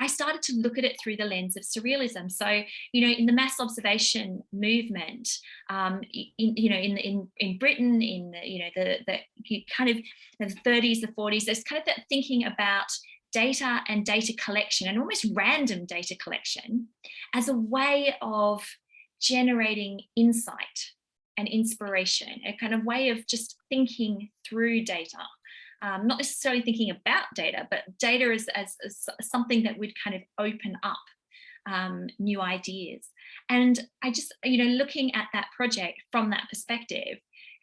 started to look at it through the lens of surrealism. So, you know, in the mass observation movement, in Britain, in the, you know, the kind of the 30s, the 40s, there's kind of that thinking about data and data collection and almost random data collection as a way of generating insight and inspiration, a kind of way of just thinking through data. Not necessarily thinking about data, but data as something that would kind of open up new ideas. And I just, you know, looking at that project from that perspective,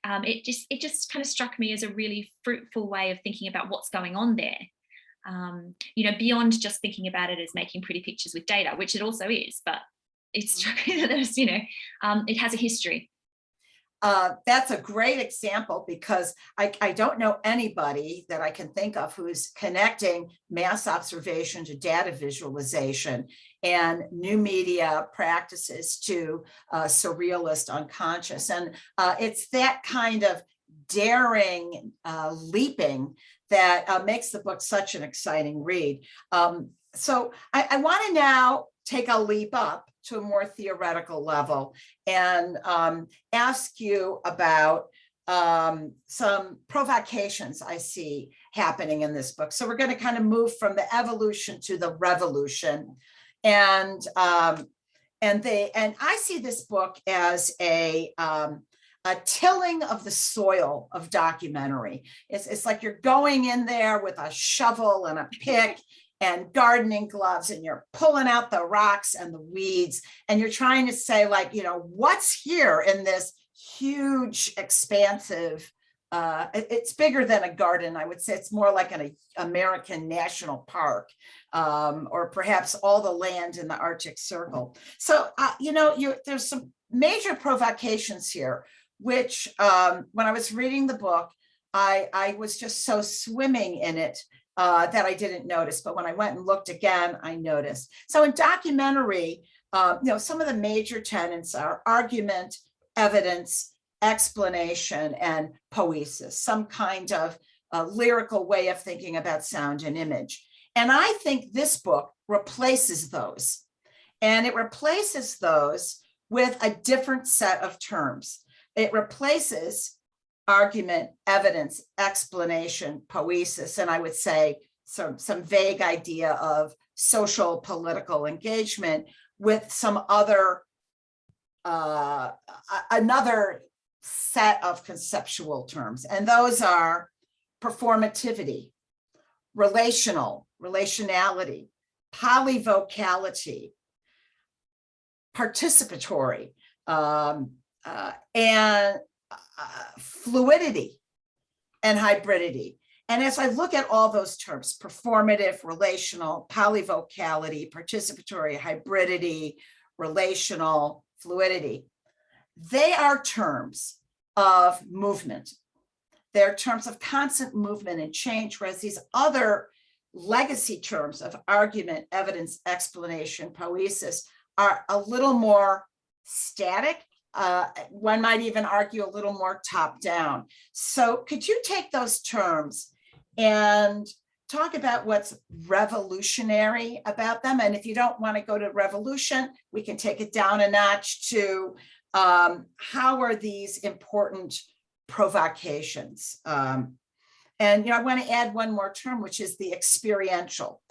it just kind of struck me as a really fruitful way of thinking about what's going on there. You know, beyond just thinking about it as making pretty pictures with data, which it also is, but it struck me that there's, you know, it has a history. That's a great example because I don't know anybody that I can think of who is connecting mass observation to data visualization and new media practices to surrealist unconscious. And it's that kind of daring leaping that makes the book such an exciting read. So I want to now take a leap up to a more theoretical level and ask you about some provocations I see happening in this book. So we're going to kind of move from the evolution to the revolution. And I see this book as a tilling of the soil of documentary. It's like you're going in there with a shovel and a pick and gardening gloves, and you're pulling out the rocks and the weeds, and you're trying to say, like, you know, what's here in this huge, expansive, it's bigger than a garden. I would say it's more like an American national park, or perhaps all the land in the Arctic Circle. So, you know, there's some major provocations here, which when I was reading the book, I was just so swimming in it that I didn't notice, but when I went and looked again, I noticed. So in documentary, you know, some of the major tenets are argument, evidence, explanation, and poesis, some kind of lyrical way of thinking about sound and image. And I think this book replaces those. And it replaces those with a different set of terms. It replaces argument, evidence, explanation, poesis, and I would say some vague idea of social political engagement with some other, another set of conceptual terms. And those are performativity, relationality, polyvocality, participatory, and fluidity and hybridity. And as I look at all those terms, performative, relational, polyvocality, participatory, hybridity, relational, fluidity, they are terms of movement. They're terms of constant movement and change, whereas these other legacy terms of argument, evidence, explanation, poesis are a little more static. One might even argue a little more top down. So could you take those terms and talk about what's revolutionary about them? And if you don't want to go to revolution, we can take it down a notch to how are these important provocations? And I want to add one more term, which is the experiential.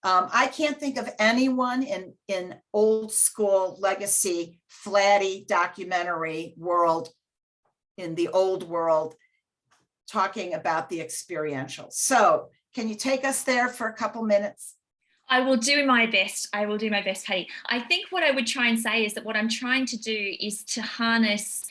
I can't think of anyone in old school legacy flatty documentary world, in the old world, talking about the experiential. So can you take us there for a couple minutes? I will do my best. I will do my best, Patty. I think what I would try and say is that what I'm trying to do is to harness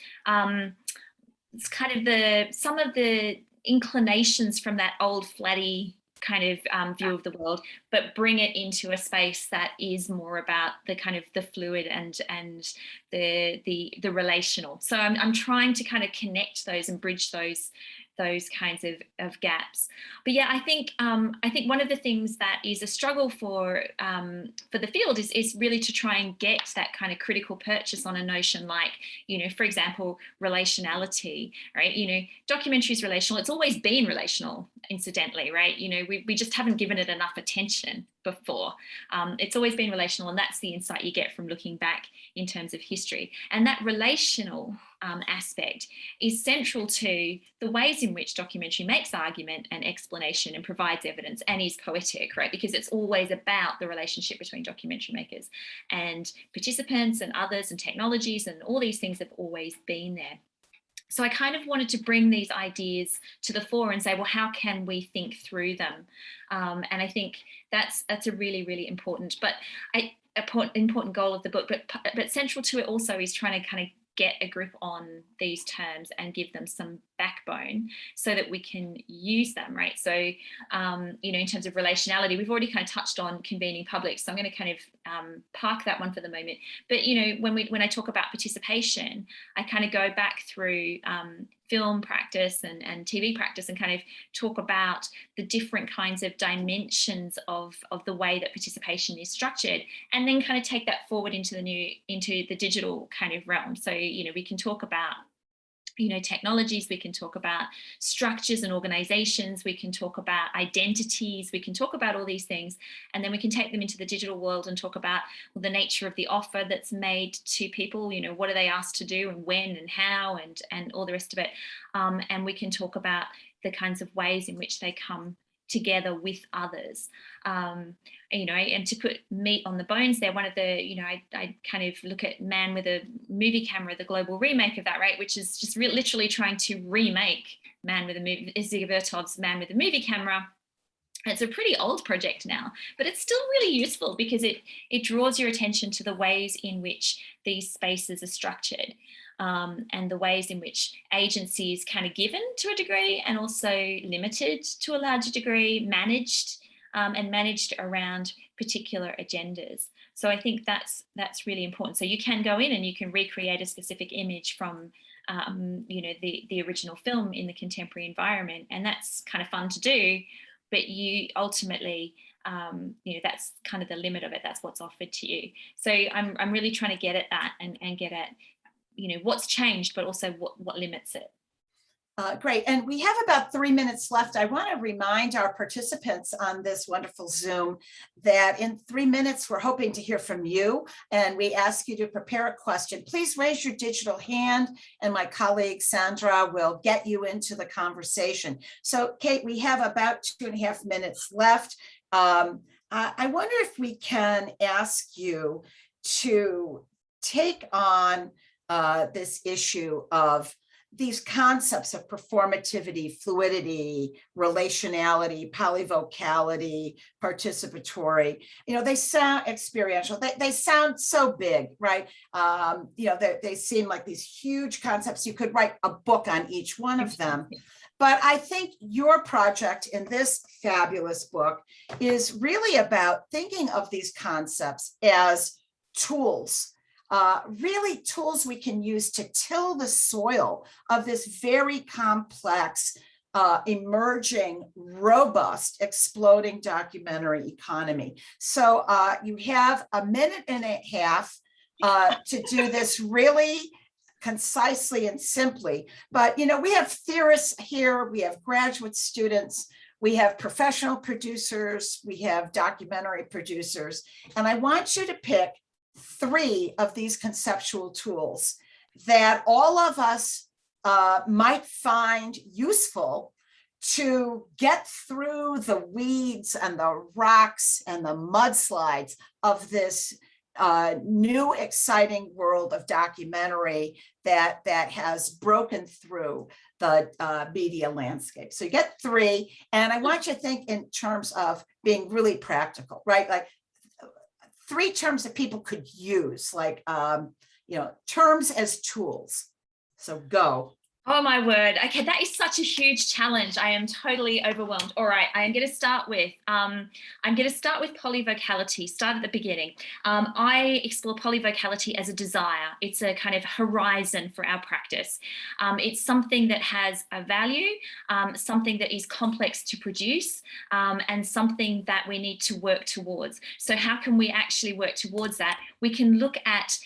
it's kind of some of the inclinations from that old flatty kind of view of the world, but bring it into a space that is more about the kind of the fluid and the relational. So I'm trying to kind of connect those and bridge those kinds of gaps. But yeah, I think one of the things that is a struggle for the field is really to try and get that kind of critical purchase on a notion like, for example, relationality, right? Documentary is relational. It's always been relational, incidentally, right? We just haven't given it enough attention before. It's always been relational, and that's the insight you get from looking back in terms of history. And that relational aspect is central to the ways in which documentary makes argument and explanation and provides evidence and is poetic, right? Because it's always about the relationship between documentary makers and participants and others and technologies, and all these things have always been there. So I kind of wanted to bring these ideas to the fore and say, well, how can we think through them? And I think that's a really, really important goal of the book. But central to it also is trying to kind of get a grip on these terms and give them some backbone so that we can use them, right? So, in terms of relationality, we've already kind of touched on convening public, so I'm going to kind of park that one for the moment. But, when I talk about participation, I kind of go back through film practice and TV practice and kind of talk about the different kinds of dimensions of the way that participation is structured, and then kind of take that forward into the digital kind of realm. So, we can talk about technologies, we can talk about structures and organizations, we can talk about identities, we can talk about all these things, and then we can take them into the digital world and talk about the nature of the offer that's made to people, what are they asked to do and when and how and all the rest of it. And we can talk about the kinds of ways in which they come together with others, and to put meat on the bones there, one of the, I kind of look at Man with a Movie Camera, the global remake of that, right, which is just literally trying to remake Ziga Vertov's Man with a Movie Camera. It's a pretty old project now, but it's still really useful because it draws your attention to the ways in which these spaces are structured. And the ways in which agency is kind of given to a degree and also limited to a larger degree, managed around particular agendas. So I think that's really important. So you can go in and you can recreate a specific image from the original film in the contemporary environment, and that's kind of fun to do. But you ultimately, that's kind of the limit of it. That's what's offered to you. So I'm really trying to get at that and get at what's changed, but also what limits it. Great. And we have about 3 minutes left. I want to remind our participants on this wonderful Zoom that in 3 minutes, we're hoping to hear from you. And we ask you to prepare a question. Please raise your digital hand and my colleague Sandra will get you into the conversation. So Kate, we have about 2.5 minutes left. I wonder if we can ask you to take on this issue of these concepts of performativity, fluidity, relationality, polyvocality, participatory. You know, they sound experiential. They sound so big, right? You know, they seem like these huge concepts. You could write a book on each one of them. But I think your project in this fabulous book is really about thinking of these concepts as tools. Really tools we can use to till the soil of this very complex, emerging, robust, exploding documentary economy. So you have 1.5 minutes to do this really concisely and simply. But, you know, we have theorists here, we have graduate students, we have professional producers, we have documentary producers, and I want you to pick 3 of these conceptual tools that all of us might find useful to get through the weeds and the rocks and the mudslides of this new exciting world of documentary that has broken through the media landscape. So you get 3, and I want you to think in terms of being really practical, right? Like 3 terms that people could use, like, you know, terms as tools. So go. Oh my word. Okay, that is such a huge challenge. I am totally overwhelmed. All right, I am going to start with polyvocality. Start at the beginning. I explore polyvocality as a desire. It's a kind of horizon for our practice. It's something that has a value, something that is complex to produce, and something that we need to work towards. So how can we actually work towards that? We can look at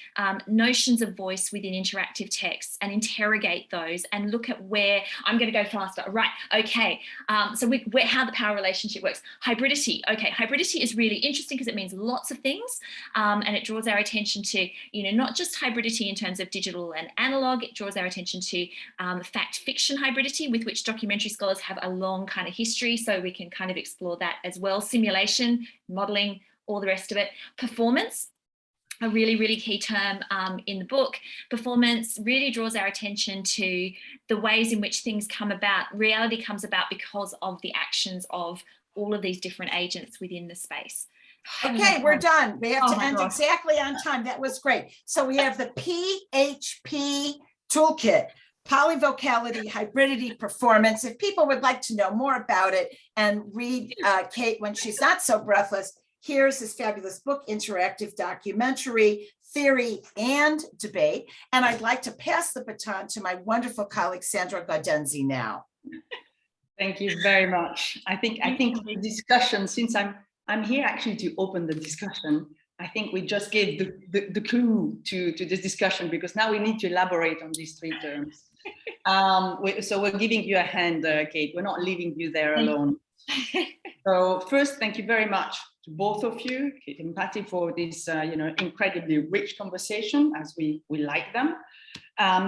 notions of voice within interactive texts and interrogate those and look at where, I'm going to go faster, right? Okay, so how the power relationship works. Hybridity, okay, hybridity is really interesting because it means lots of things, and it draws our attention to, you know, not just hybridity in terms of digital and analog, it draws our attention to fact-fiction hybridity, with which documentary scholars have a long kind of history, so we can kind of explore that as well. Simulation, modeling, all the rest of it. Performance, a really, really key term in the book. Performance really draws our attention to the ways in which things come about. Reality comes about because of the actions of all of these different agents within the space. Okay, we're done. We have Oh to my end gosh. exactly on time. That was great. So we have the PHP toolkit, polyvocality, hybridity, performance. If people would like to know more about it and read Kate when she's not so breathless, here's this fabulous book, Interactive Documentary, Theory and Debate. And I'd like to pass the baton to my wonderful colleague, Sandra Gaudenzi now. Thank you very much. I think the discussion, since I'm here actually to open the discussion, I think we just gave the clue to this discussion, because now we need to elaborate on these 3 terms. So we're giving you a hand, Kate. We're not leaving you there alone. So first, thank you very much to both of you, Kate and Patty, for this you know, incredibly rich conversation, as we like them.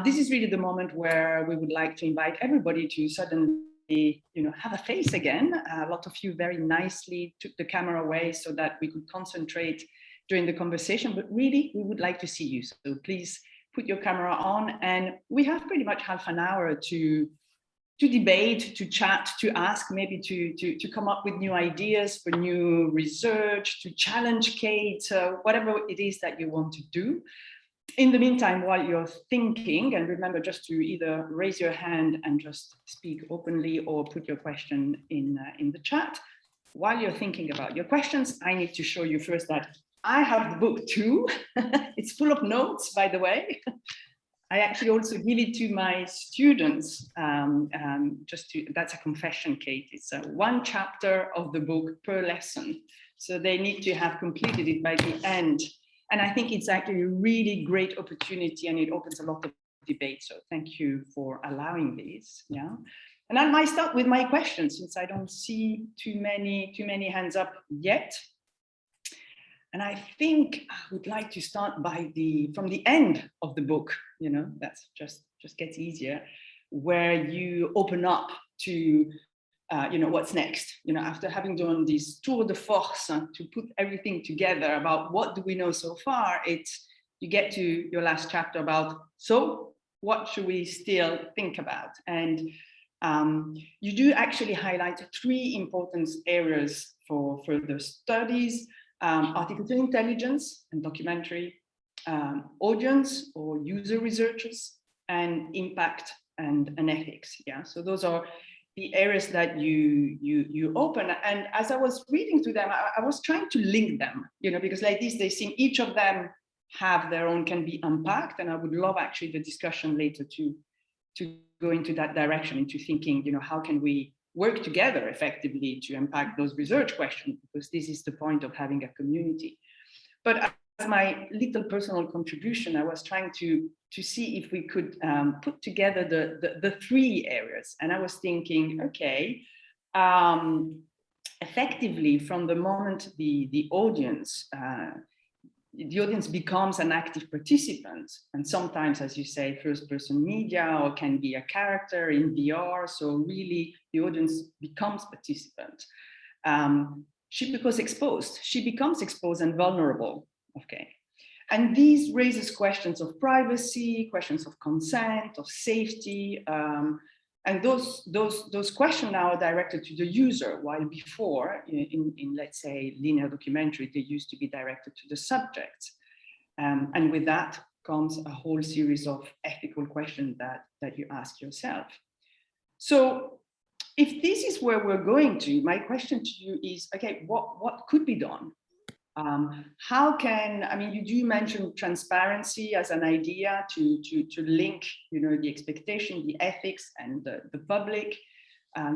This is really the moment where we would like to invite everybody to suddenly, you know, have a face again. A lot of you very nicely took the camera away so that we could concentrate during the conversation, but really we would like to see you. So please put your camera on, and we have pretty much half an hour to debate, to chat, to ask, maybe to come up with new ideas for new research, to challenge Kate, whatever it is that you want to do. In the meantime, while you're thinking, and remember just to either raise your hand and just speak openly or put your question in the chat. While you're thinking about your questions, I need to show you first that I have the book too. It's full of notes, by the way. I actually also give it to my students, that's a confession, Kate. It's 1 chapter of the book per lesson. So they need to have completed it by the end. And I think it's actually a really great opportunity, and it opens a lot of debate. So thank you for allowing this. Yeah. And I might start with my questions since I don't see too many hands up yet. And I think I would like to start from the end of the book, you know, that's just gets easier, where you open up to, you know, what's next, you know, after having done this tour de force to put everything together about what do we know so far, you get to your last chapter about, so what should we still think about? And you do actually highlight 3 important areas for further studies: artificial intelligence and documentary, audience or user researchers, and impact and ethics. Yeah, so those are the areas that you open. And as I was reading through them, I was trying to link them, you know, because like this, they seem each of them have their own, can be unpacked. And I would love actually the discussion later to go into that direction, into thinking, you know, how can we work together effectively to impact those research questions, because this is the point of having a community. But as my little personal contribution, I was trying to see if we could put together the 3 areas. And I was thinking, okay, effectively from the moment the audience becomes an active participant, and sometimes, as you say, first-person media, or can be a character in VR. So really, the audience becomes participant. She becomes exposed. She becomes exposed and vulnerable. Okay, and these raises questions of privacy, questions of consent, of safety, and those questions now are directed to the user, while before, in let's say linear documentary, they used to be directed to the subject. And with that comes a whole series of ethical questions that you ask yourself. So if this is where we're going to, my question to you is, okay, what could be done? How can, I mean, you do mention transparency as an idea to link, you know, the expectation, the ethics, and the public.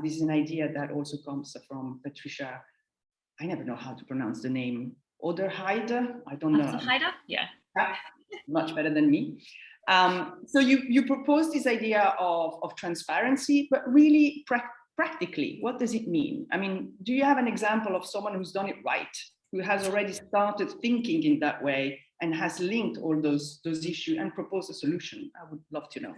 This is an idea that also comes from Patricia. I never know how to pronounce the name. Oderheide. I don't know. Oderheide? Yeah. Much better than me. So you propose this idea of transparency, but really practically, what does it mean? I mean, do you have an example of someone who's done it right, who has already started thinking in that way and has linked all those issues and proposed a solution? I would love to know.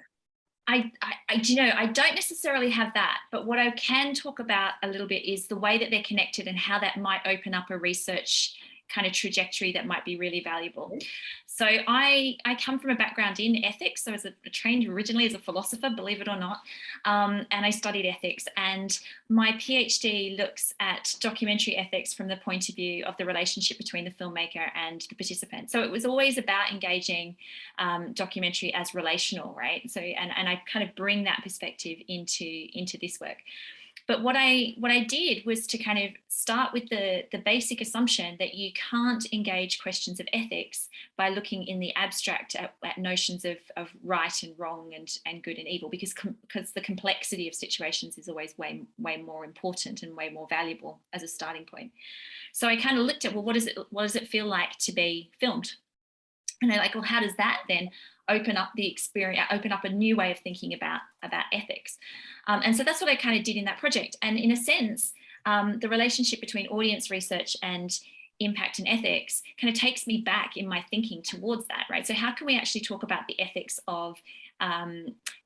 You know, I don't necessarily have that, but what I can talk about a little bit is the way that they're connected and how that might open up a research kind of trajectory that might be really valuable. So I come from a background in ethics. So I was trained originally as a philosopher, believe it or not, and I studied ethics. And my PhD looks at documentary ethics from the point of view of the relationship between the filmmaker and the participant. So it was always about engaging documentary as relational, right? So and I kind of bring that perspective into this work. But what I did was to kind of start with the basic assumption that you can't engage questions of ethics by looking in the abstract at notions of right and wrong and good and evil, because the complexity of situations is always way more important and way more valuable as a starting point. So I kind of looked at, well, what does it feel like to be filmed? And I'm like, well, how does that then open up the experience, open up a new way of thinking about ethics? And so that's what I kind of did in that project. And in a sense, the relationship between audience research and impact and ethics kind of takes me back in my thinking towards that, right? So how can we actually talk about the ethics of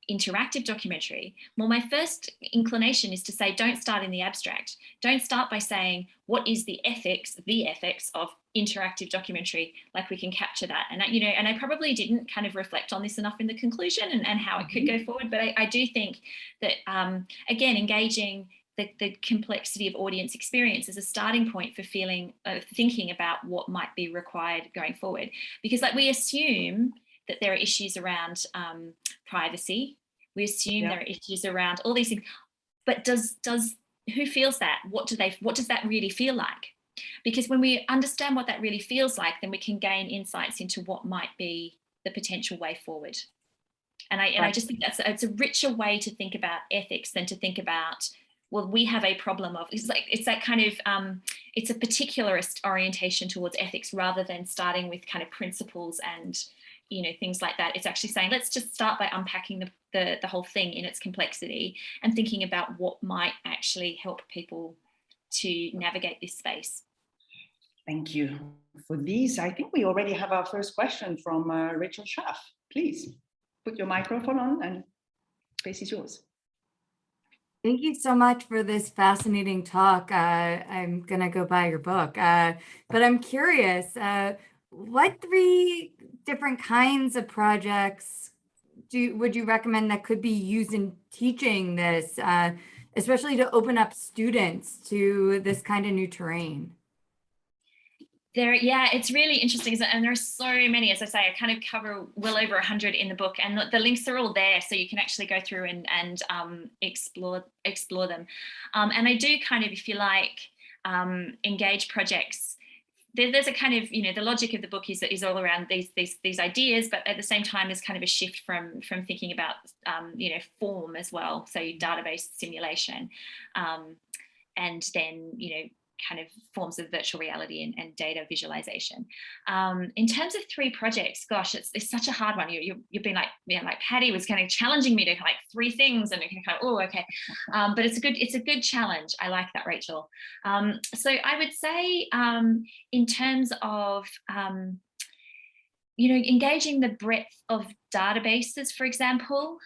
interactive documentary? Well, my first inclination is to say, don't start in the abstract. Don't start by saying, what is the ethics of interactive documentary? Like, we can capture that. And and I probably didn't kind of reflect on this enough in the conclusion and how it could go forward. But I do think that, again, engaging the complexity of audience experience is a starting point for thinking about what might be required going forward. Because like, we assume that there are issues around privacy. We assume there are issues around all these things. But who feels that? What does that really feel like? Because when we understand what that really feels like, then we can gain insights into what might be the potential way forward. And I just think it's a richer way to think about ethics than to think about, well, we have a problem of, it's that kind of, it's a particularist orientation towards ethics rather than starting with kind of principles and, things like that. It's actually saying, let's just start by unpacking the whole thing in its complexity and thinking about what might actually help people to navigate this space. Thank you for these. I think we already have our first question from Rachel Schaff. Please put your microphone on and space is yours. Thank you so much for this fascinating talk. I'm gonna go buy your book, but I'm curious, what 3 different kinds of projects would you recommend that could be used in teaching this, especially to open up students to this kind of new terrain? Yeah, it's really interesting, and there are so many. As I say, I kind of cover well over 100 in the book, and the links are all there, so you can actually go through and explore them. And I do kind of, if you like, engage projects. There's a kind of, the logic of the book is all around these ideas, but at the same time, there's kind of a shift from thinking about form as well, so database simulation, and then kind of forms of virtual reality and data visualization. In terms of 3 projects, gosh, it's such a hard one. You've been like, like Patty was kind of challenging me to like 3 things, and kind of, oh, okay. But it's a good challenge. I like that, Rachel. So I would say in terms of engaging the breadth of databases, for example,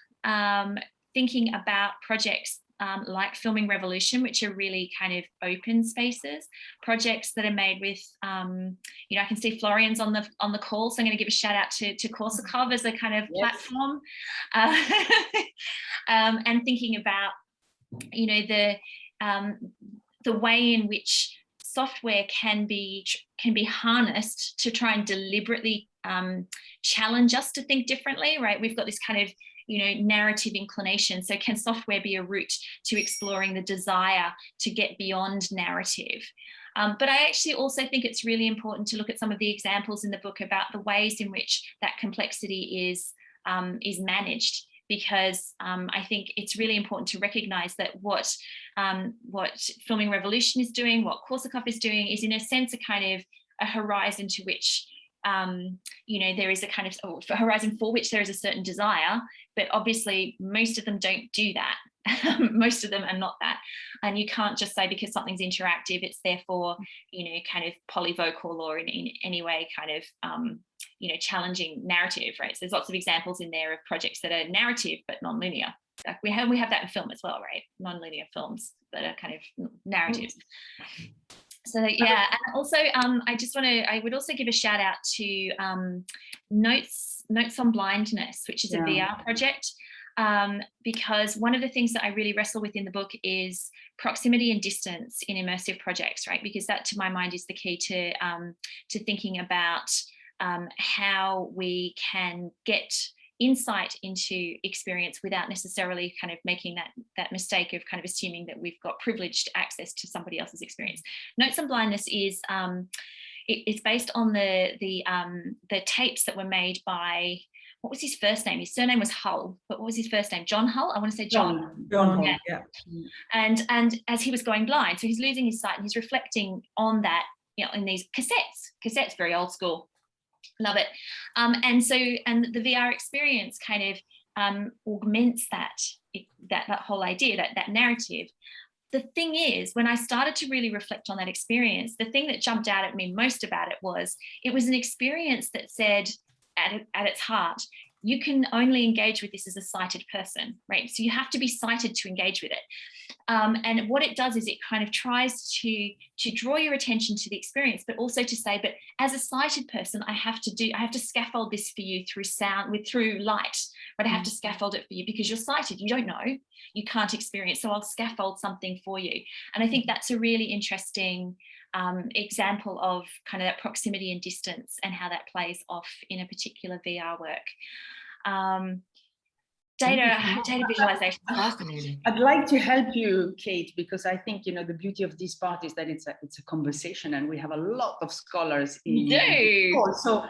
thinking about projects like Filming Revolution, which are really kind of open spaces, projects that are made with, I can see Florian's on the call, so I'm going to give a shout out to Korsakov as a kind of platform, and thinking about, the way in which software can be harnessed to try and deliberately challenge us to think differently, right? We've got this kind of narrative inclination. So can software be a route to exploring the desire to get beyond narrative? But I actually also think it's really important to look at some of the examples in the book about the ways in which that complexity is managed, because I think it's really important to recognize that what Filming Revolution is doing, what Korsakov is doing, is in a sense a kind of a horizon to which there is a kind of horizon for which there is a certain desire, but obviously most of them don't do that. Most of them are not that. And you can't just say because something's interactive, it's therefore, kind of polyvocal or in any way kind of, challenging narrative, right? So there's lots of examples in there of projects that are narrative, but non-linear. Like we have that in film as well, right? Non-linear films that are kind of narrative. So yeah, and also I would also give a shout out to Notes on Blindness, which is a VR project, because one of the things that I really wrestle with in the book is proximity and distance in immersive projects, right? Because that, to my mind, is the key to thinking about how we can get insight into experience without necessarily kind of making that mistake of kind of assuming that we've got privileged access to somebody else's experience. Notes on Blindness is it's based on the tapes that were made by, what was his first name? His surname was Hull, but what was his first name? John Hull? I want to say John. John, yeah. And as he was going blind, so he's losing his sight, and he's reflecting on that, in these cassettes, very old school. Love it. And the VR experience kind of augments that whole idea, that narrative. The thing is, when I started to really reflect on that experience, the thing that jumped out at me most about it was an experience that said at its heart, you can only engage with this as a sighted person, right? So you have to be sighted to engage with it. And what it does is it kind of tries to draw your attention to the experience, but also to say, but as a sighted person, I have to scaffold this for you through sound, through light, but I have to scaffold it for you because you're sighted, you don't know, you can't experience, so I'll scaffold something for you. And I think that's a really interesting example of kind of that proximity and distance and how that plays off in a particular VR work. Data visualization is fascinating. I'd like to help you, Kate, because I think the beauty of this part is that it's a conversation, and we have a lot of scholars in the call. So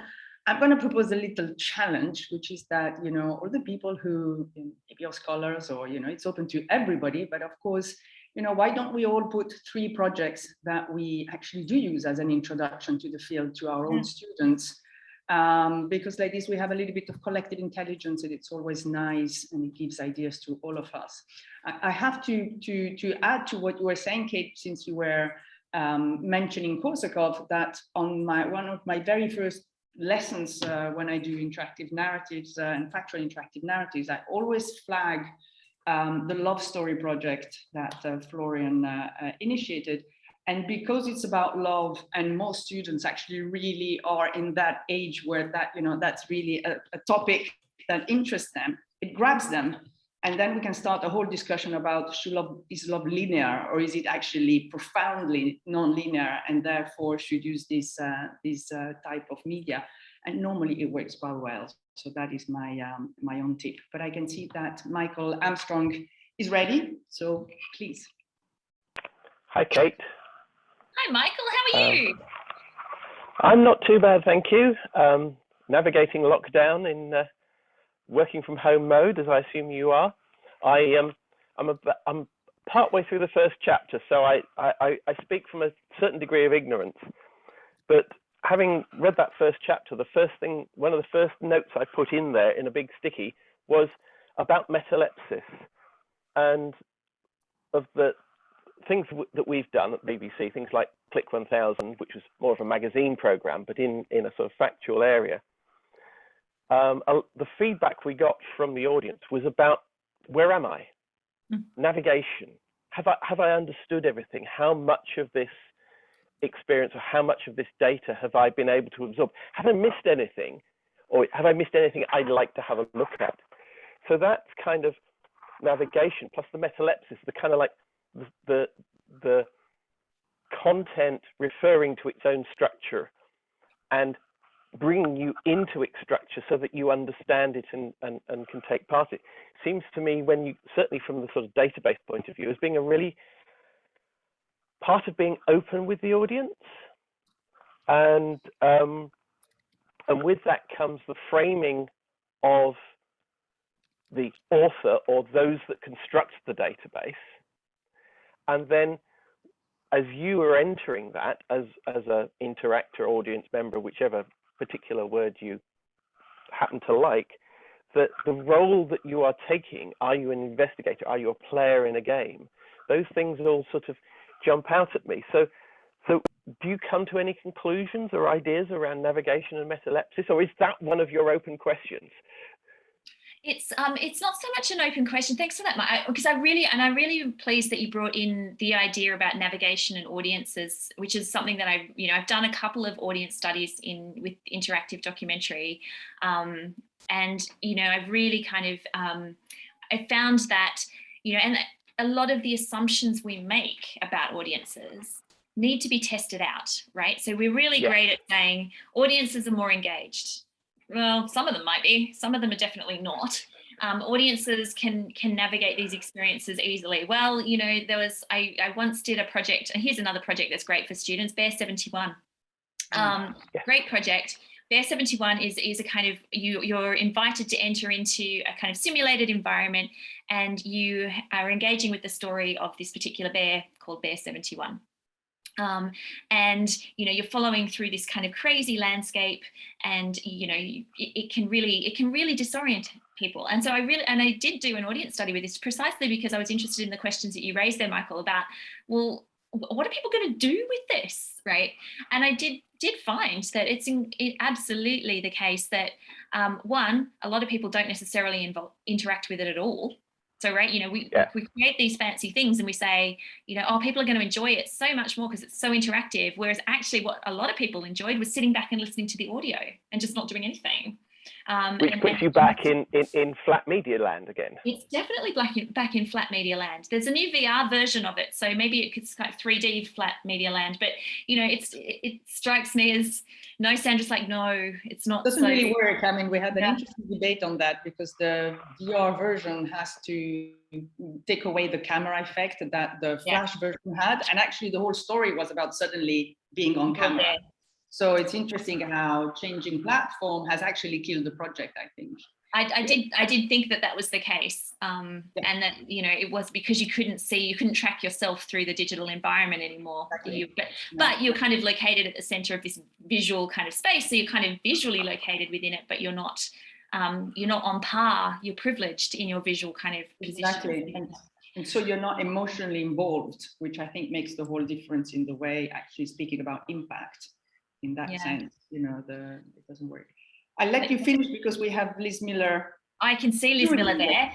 I'm going to propose a little challenge, which is that all the people who maybe are scholars, or it's open to everybody, but of course, why don't we all put 3 projects that we actually do use as an introduction to the field to our own students? because like this, we have a little bit of collective intelligence, and it's always nice, and it gives ideas to all of us. I have to add to what you were saying, Kate, since you were mentioning Korsakov, that on one of my very first lessons when I do interactive narratives and factual interactive narratives, I always flag the Love Story project that Florian initiated. And because it's about love, and most students actually really are in that age where that, that's really a topic that interests them, it grabs them. And then we can start a whole discussion about is love linear, or is it actually profoundly non-linear, and therefore should use this type of media. And normally it works quite well. So that is my own tip. But I can see that Michael Armstrong is ready. So please. Hi, Kate. Hi, Michael. How are you? I'm not too bad, thank you. Navigating lockdown in working from home mode, as I assume you are. I'm partway through the first chapter, so I speak from a certain degree of ignorance. But having read that first chapter, one of the first notes I put in there in a big sticky was about metalepsis, and of the things that we've done at BBC, things like Click 1000, which was more of a magazine program, but in a sort of factual area. The feedback we got from the audience was about, where am I? Navigation. Have I understood everything? How much of this experience, or how much of this data have I been able to absorb? Have I missed anything? Or have I missed anything I'd like to have a look at? So that's kind of navigation, plus the metalepsis, the kind of like the content referring to its own structure and bringing you into its structure so that you understand it and can take part in it. Seems to me, when you, certainly from the sort of database point of view, as being a really part of being open with the audience, and with that comes the framing of the author or those that construct the database. And then as you are entering that as an interactor, audience member, whichever particular word you happen to like, that the role that you are taking, are you an investigator, are you a player in a game? Those things all sort of jump out at me. So do you come to any conclusions or ideas around navigation and metalepsis, or is that one of your open questions? It's not so much an open question. Thanks for that, Mike. Because I really am pleased that you brought in the idea about navigation and audiences, which is something that I've done a couple of audience studies with interactive documentary, and I've really kind of I found that and a lot of the assumptions we make about audiences need to be tested out, right? So we're really great at saying audiences are more engaged. Well, some of them might be, some of them are definitely not. Audiences can navigate these experiences easily. Well, I once did a project, and here's another project that's great for students, Bear 71. Great project. Bear 71 is a kind of, you're invited to enter into a kind of simulated environment, and you are engaging with the story of this particular bear called Bear 71. And you're following through this kind of crazy landscape, and it can really disorient people. And so I did do an audience study with this precisely because I was interested in the questions that you raised there, Michael, about, well, what are people going to do with this, right? And I did find that it's absolutely the case that one, a lot of people don't necessarily interact with it at all. So, right, we create these fancy things and we say, oh, people are going to enjoy it so much more because it's so interactive. Whereas actually what a lot of people enjoyed was sitting back and listening to the audio and just not doing anything. Which puts you back in flat media land again. It's definitely back in flat media land. There's a new VR version of it, so maybe it's kind of 3D flat media land. But it strikes me as no, Sandra's like, no, it's not. Doesn't really work. I mean, we had an interesting debate on that because the VR version has to take away the camera effect that the Flash version had, and actually the whole story was about suddenly being on camera. Okay. So it's interesting how changing platform has actually killed the project, I think. I did think that was the case, and that it was because you couldn't track yourself through the digital environment anymore. Exactly. But you're kind of located at the center of this visual kind of space, so you're kind of visually located within it, but you're not on par. You're privileged in your visual kind of position. Exactly. And so you're not emotionally involved, which I think makes the whole difference in the way actually speaking about impact. In that sense, it doesn't work. I'll let you finish because we have Liz Miller. I can see Liz Miller there.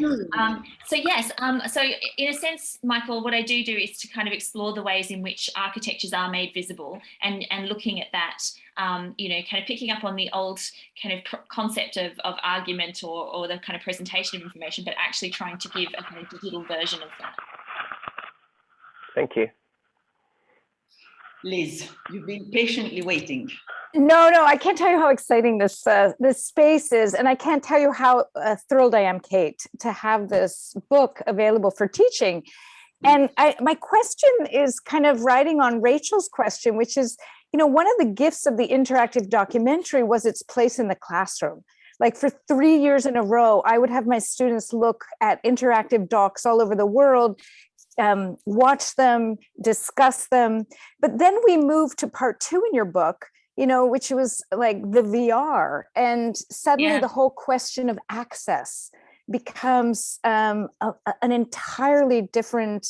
So yes, so in a sense, Michael, what I do is to kind of explore the ways in which architectures are made visible, and looking at that, kind of picking up on the old kind of concept of argument or the kind of presentation of information, but actually trying to give a kind of digital version of that. Thank you. Liz, you've been patiently waiting. No, I can't tell you how exciting this space is, and I can't tell you how thrilled I am, Kate, to have this book available for teaching. And my question is kind of riding on Rachel's question, which is, one of the gifts of the interactive documentary was its place in the classroom. Like for 3 years in a row, I would have my students look at interactive docs all over the world, watch them, discuss them. But then we moved to part 2 in your book, which was like the VR. And suddenly the whole question of access becomes an entirely different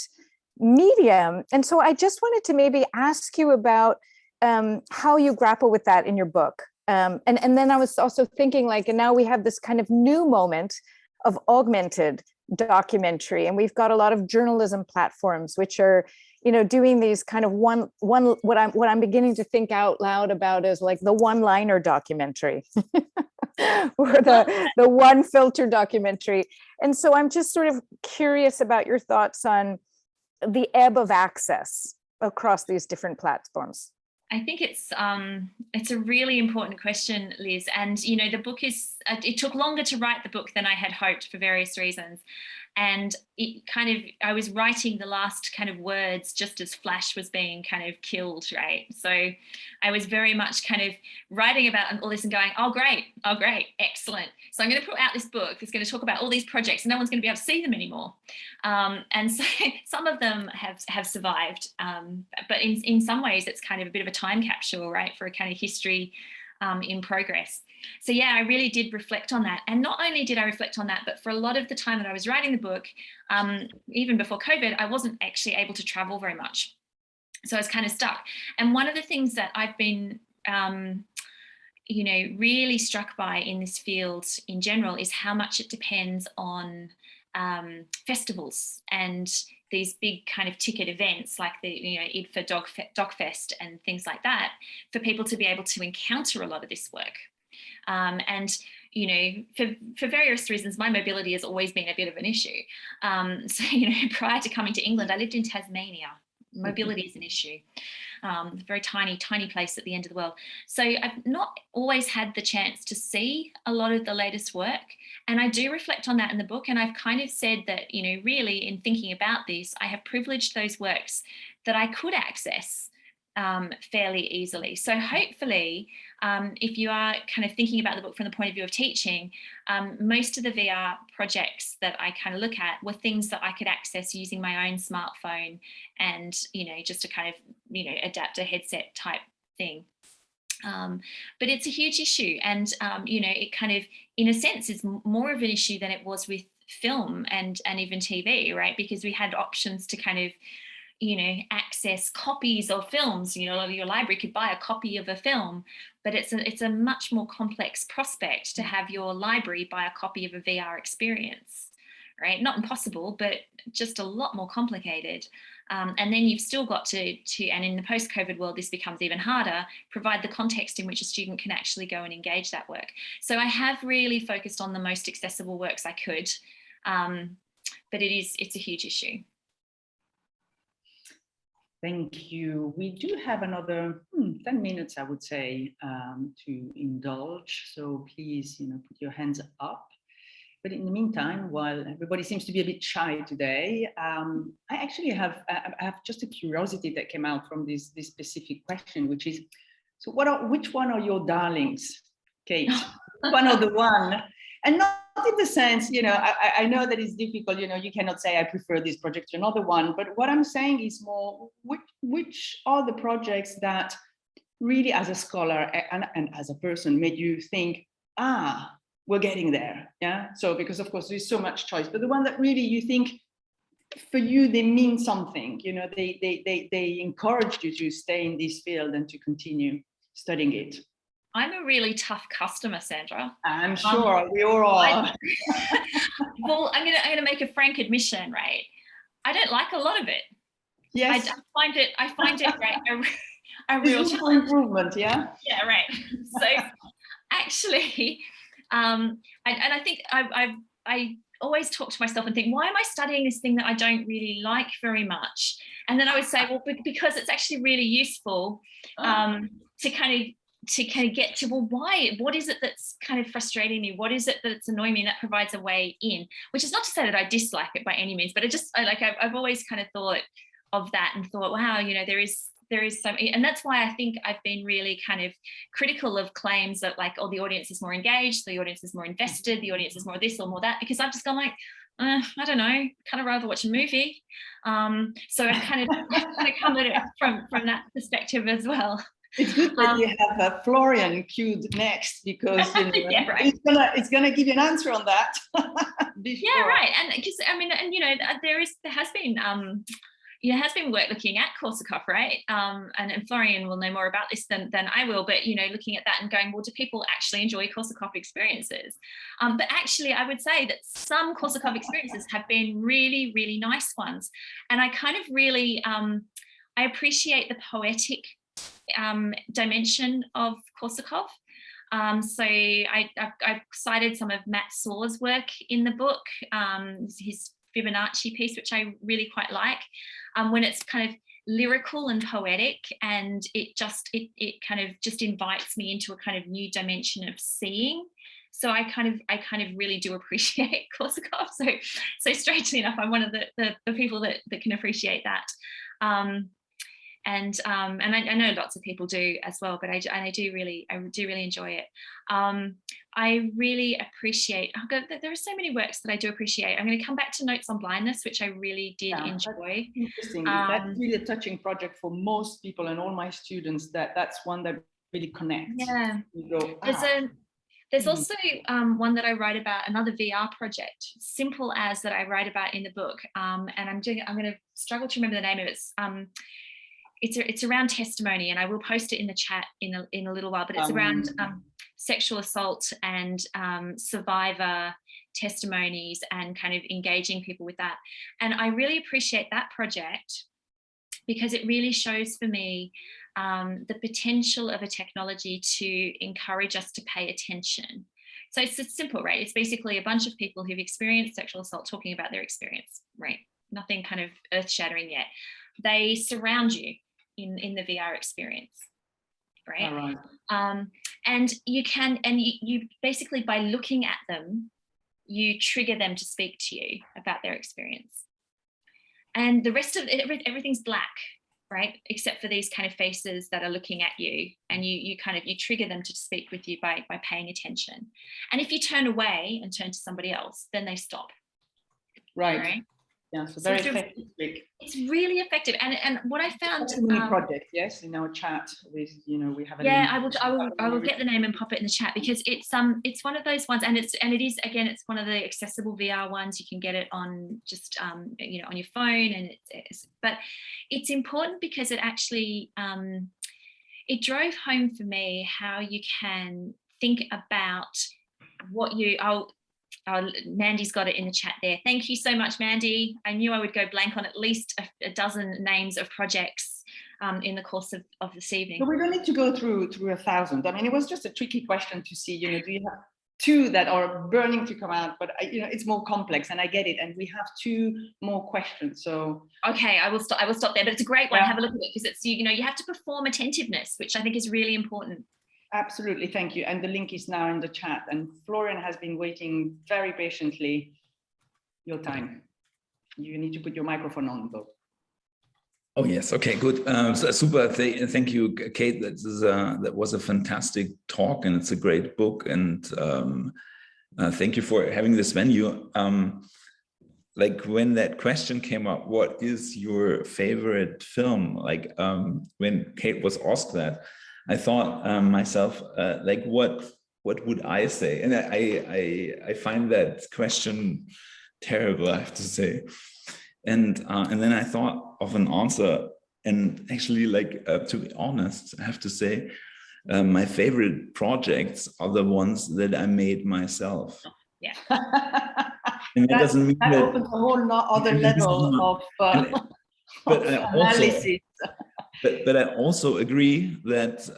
medium. And so I just wanted to maybe ask you about how you grapple with that in your book. And then I was also thinking and now we have this kind of new moment of augmented documentary, and we've got a lot of journalism platforms which are doing these kind of one what I'm beginning to think out loud about is like the one-liner documentary or the one filter documentary. And so I'm just sort of curious about your thoughts on the ebb of access across these different platforms. I think it's a really important question, Liz. And, the book it took longer to write the book than I had hoped for various reasons. And I was writing the last kind of words just as Flash was being kind of killed, right? So I was very much kind of writing about all this and going, oh, great, excellent. So I'm going to put out this book that's going to talk about all these projects and no one's going to be able to see them anymore. And so some of them have survived. But in some ways, it's kind of a bit of a time capsule, right, for a kind of history in progress. So I really did reflect on that. And not only did I reflect on that, but for a lot of the time that I was writing the book, even before COVID, I wasn't actually able to travel very much. So I was kind of stuck. And one of the things that I've been, really struck by in this field in general is how much it depends on festivals and these big kind of ticket events like the IDFA DocFest and things like that, for people to be able to encounter a lot of this work. And for various reasons, my mobility has always been a bit of an issue. So prior to coming to England, I lived in Tasmania. Mobility is an issue. A very tiny place at the end of the world. So I've not always had the chance to see a lot of the latest work. And I do reflect on that in the book. And I've kind of said that, really in thinking about this, I have privileged those works that I could access fairly easily. So hopefully, if you are kind of thinking about the book from the point of view of teaching, most of the VR projects that I kind of look at were things that I could access using my own smartphone and, just to kind of, adapt a headset type thing. But it's a huge issue. And, it kind of, in a sense, is more of an issue than it was with film and even TV, right? Because we had options to kind of, access copies of films. Your library could buy a copy of a film, but it's a much more complex prospect to have your library buy a copy of a VR experience, right? Not impossible, but just a lot more complicated. And then you've still got to, and in the post-COVID world, this becomes even harder, provide the context in which a student can actually go and engage that work. So I have really focused on the most accessible works I could, but it's a huge issue. Thank you. We do have another 10 minutes, I would say, to indulge. So please, put your hands up. But in the meantime, while everybody seems to be a bit shy today, I actually have just a curiosity that came out from this specific question, which is, so which one are your darlings, Kate? One or the one? And not in the sense, I know that it's difficult, you cannot say I prefer this project to another one, but what I'm saying is more, which are the projects that really as a scholar and as a person made you think, we're getting there, yeah? So, because of course there's so much choice, but the one that really you think, for you, they mean something, they encouraged you to stay in this field and to continue studying it. I'm a really tough customer, Sandra. I'm sure we all are. Well, I'm gonna make a frank admission, right? I don't like a lot of it. Yes. I find it right, a real room for improvement, yeah? Yeah, right. So actually, I think I always talk to myself and think, why am I studying this thing that I don't really like very much? And then I would say, well, because it's actually really useful to kind of get to, well, why? What is it that's kind of frustrating me? What is it that's annoying me? And that provides a way in, which is not to say that I dislike it by any means, but I've always kind of thought of that and thought, wow, there is so, and that's why I think I've been really kind of critical of claims that like, oh, the audience is more engaged, the audience is more invested, the audience is more this or more that, because I've just gone like, I don't know, kind of rather watch a movie. So I've kind of come at it from that perspective as well. It's good that you have Florian queued next, because yeah, right. it's gonna give you an answer on that. Yeah, right. And because there has been work looking at Korsakoff, right? And Florian will know more about this than I will, but looking at that and going, well, do people actually enjoy Korsakoff experiences? But actually, I would say that some Korsakoff experiences have been really, really nice ones. And I kind of really, I appreciate the poetic dimension of Korsakoff. So I've cited some of Matt Saw's work in the book, his Fibonacci piece, which I really quite like, when it's kind of lyrical and poetic, and it kind of just invites me into a kind of new dimension of seeing. So I kind of really do appreciate Korsakoff. So strangely enough, I'm one of the people that can appreciate that. And I know lots of people do as well, but I do really enjoy it. I really appreciate, there are so many works that I do appreciate. I'm going to come back to Notes on Blindness, which I really did enjoy. Interesting. That's really a touching project for most people and all my students. That's one that really connects. Yeah. There's also one that I write about, another VR project, simple as that I write about in the book. And I'm going to struggle to remember the name of it. It's around testimony, and I will post it in the chat in a little while, but it's around sexual assault and survivor testimonies and kind of engaging people with that. And I really appreciate that project because it really shows for me the potential of a technology to encourage us to pay attention. So it's simple, right? It's basically a bunch of people who've experienced sexual assault talking about their experience, right? Nothing kind of earth-shattering yet. They surround you in the VR experience, right? All right. And you basically, by looking at them, you trigger them to speak to you about their experience. And the rest of it, everything's black, right? Except for these kind of faces that are looking at you, and you trigger them to speak with you by paying attention. And if you turn away and turn to somebody else, then they stop. Right. Yeah, so very effective. It's really effective, and what I found. It's a mini project, yes, in our chat. We have. I will get the name and pop it in the chat, because it's one of those ones, and it is again, it's one of the accessible VR ones. You can get it on just on your phone, and but it's important because it actually it drove home for me how you can think about what you. Mandy's got it in the chat there. Thank you so much, Mandy. I knew I would go blank on at least a dozen names of projects in the course of this evening. So we don't need to go through 1,000. I mean, it was just a tricky question to see, do you have two that are burning to come out, but it's more complex, and I get it. And we have two more questions. So okay, I will stop there. But it's a great one. Yeah. Have a look at it, because it's you have to perform attentiveness, which I think is really important. Absolutely, thank you. And the link is now in the chat. And Florian has been waiting very patiently. Your time. You need to put your microphone on, though. Oh yes, okay, good. Super. Thank you, Kate. That was a fantastic talk, and it's a great book. And Thank you for having this venue. Like when that question came up, what is your favorite film? Like when Kate was asked that, I thought myself, like what would I say? And I find that question terrible, I have to say. And then I thought of an answer, and actually, like to be honest, I have to say, my favorite projects are the ones that I made myself. Yeah. And that doesn't mean that that opens a whole other level of analysis. But I also agree that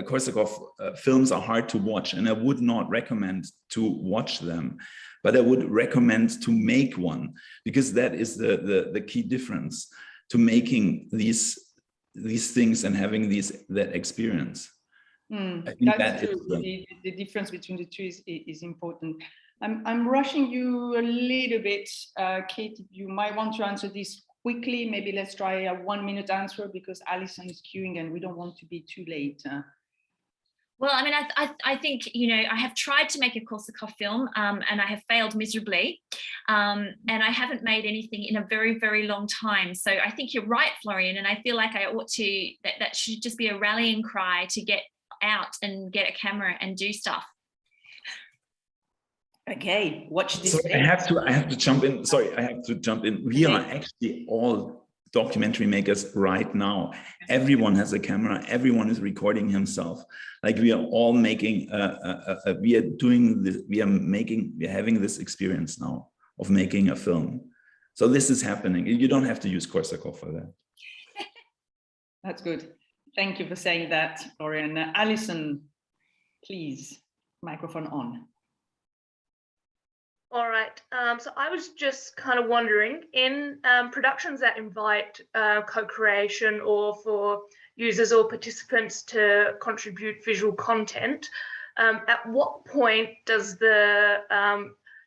Korsakov films are hard to watch, and I would not recommend to watch them, but I would recommend to make one, because that is the key difference to making these things and having that experience. I think That's true. The difference between the two is important. I'm rushing you a little bit, Kate. You might want to answer this quickly. Maybe let's try a 1-minute answer, because Alison is queuing and we don't want to be too late. Well, I mean, I think, I have tried to make a Korsakov film and I have failed miserably. And I haven't made anything in a very, very long time. So I think you're right, Florian. And I feel like I ought to, that should just be a rallying cry to get out and get a camera and do stuff. Okay, watch this. Sorry, I have to jump in. Sorry, I have to jump in. We are actually all documentary makers right now. Everyone has a camera. Everyone is recording himself. Like we are all making. We are doing this. We are having this experience now of making a film. So this is happening. You don't have to use Korsakov for that. That's good. Thank you for saying that, Florian. Alison, please, microphone on. All right. So I was just kind of wondering, in productions that invite co-creation or for users or participants to contribute visual content, at what point does the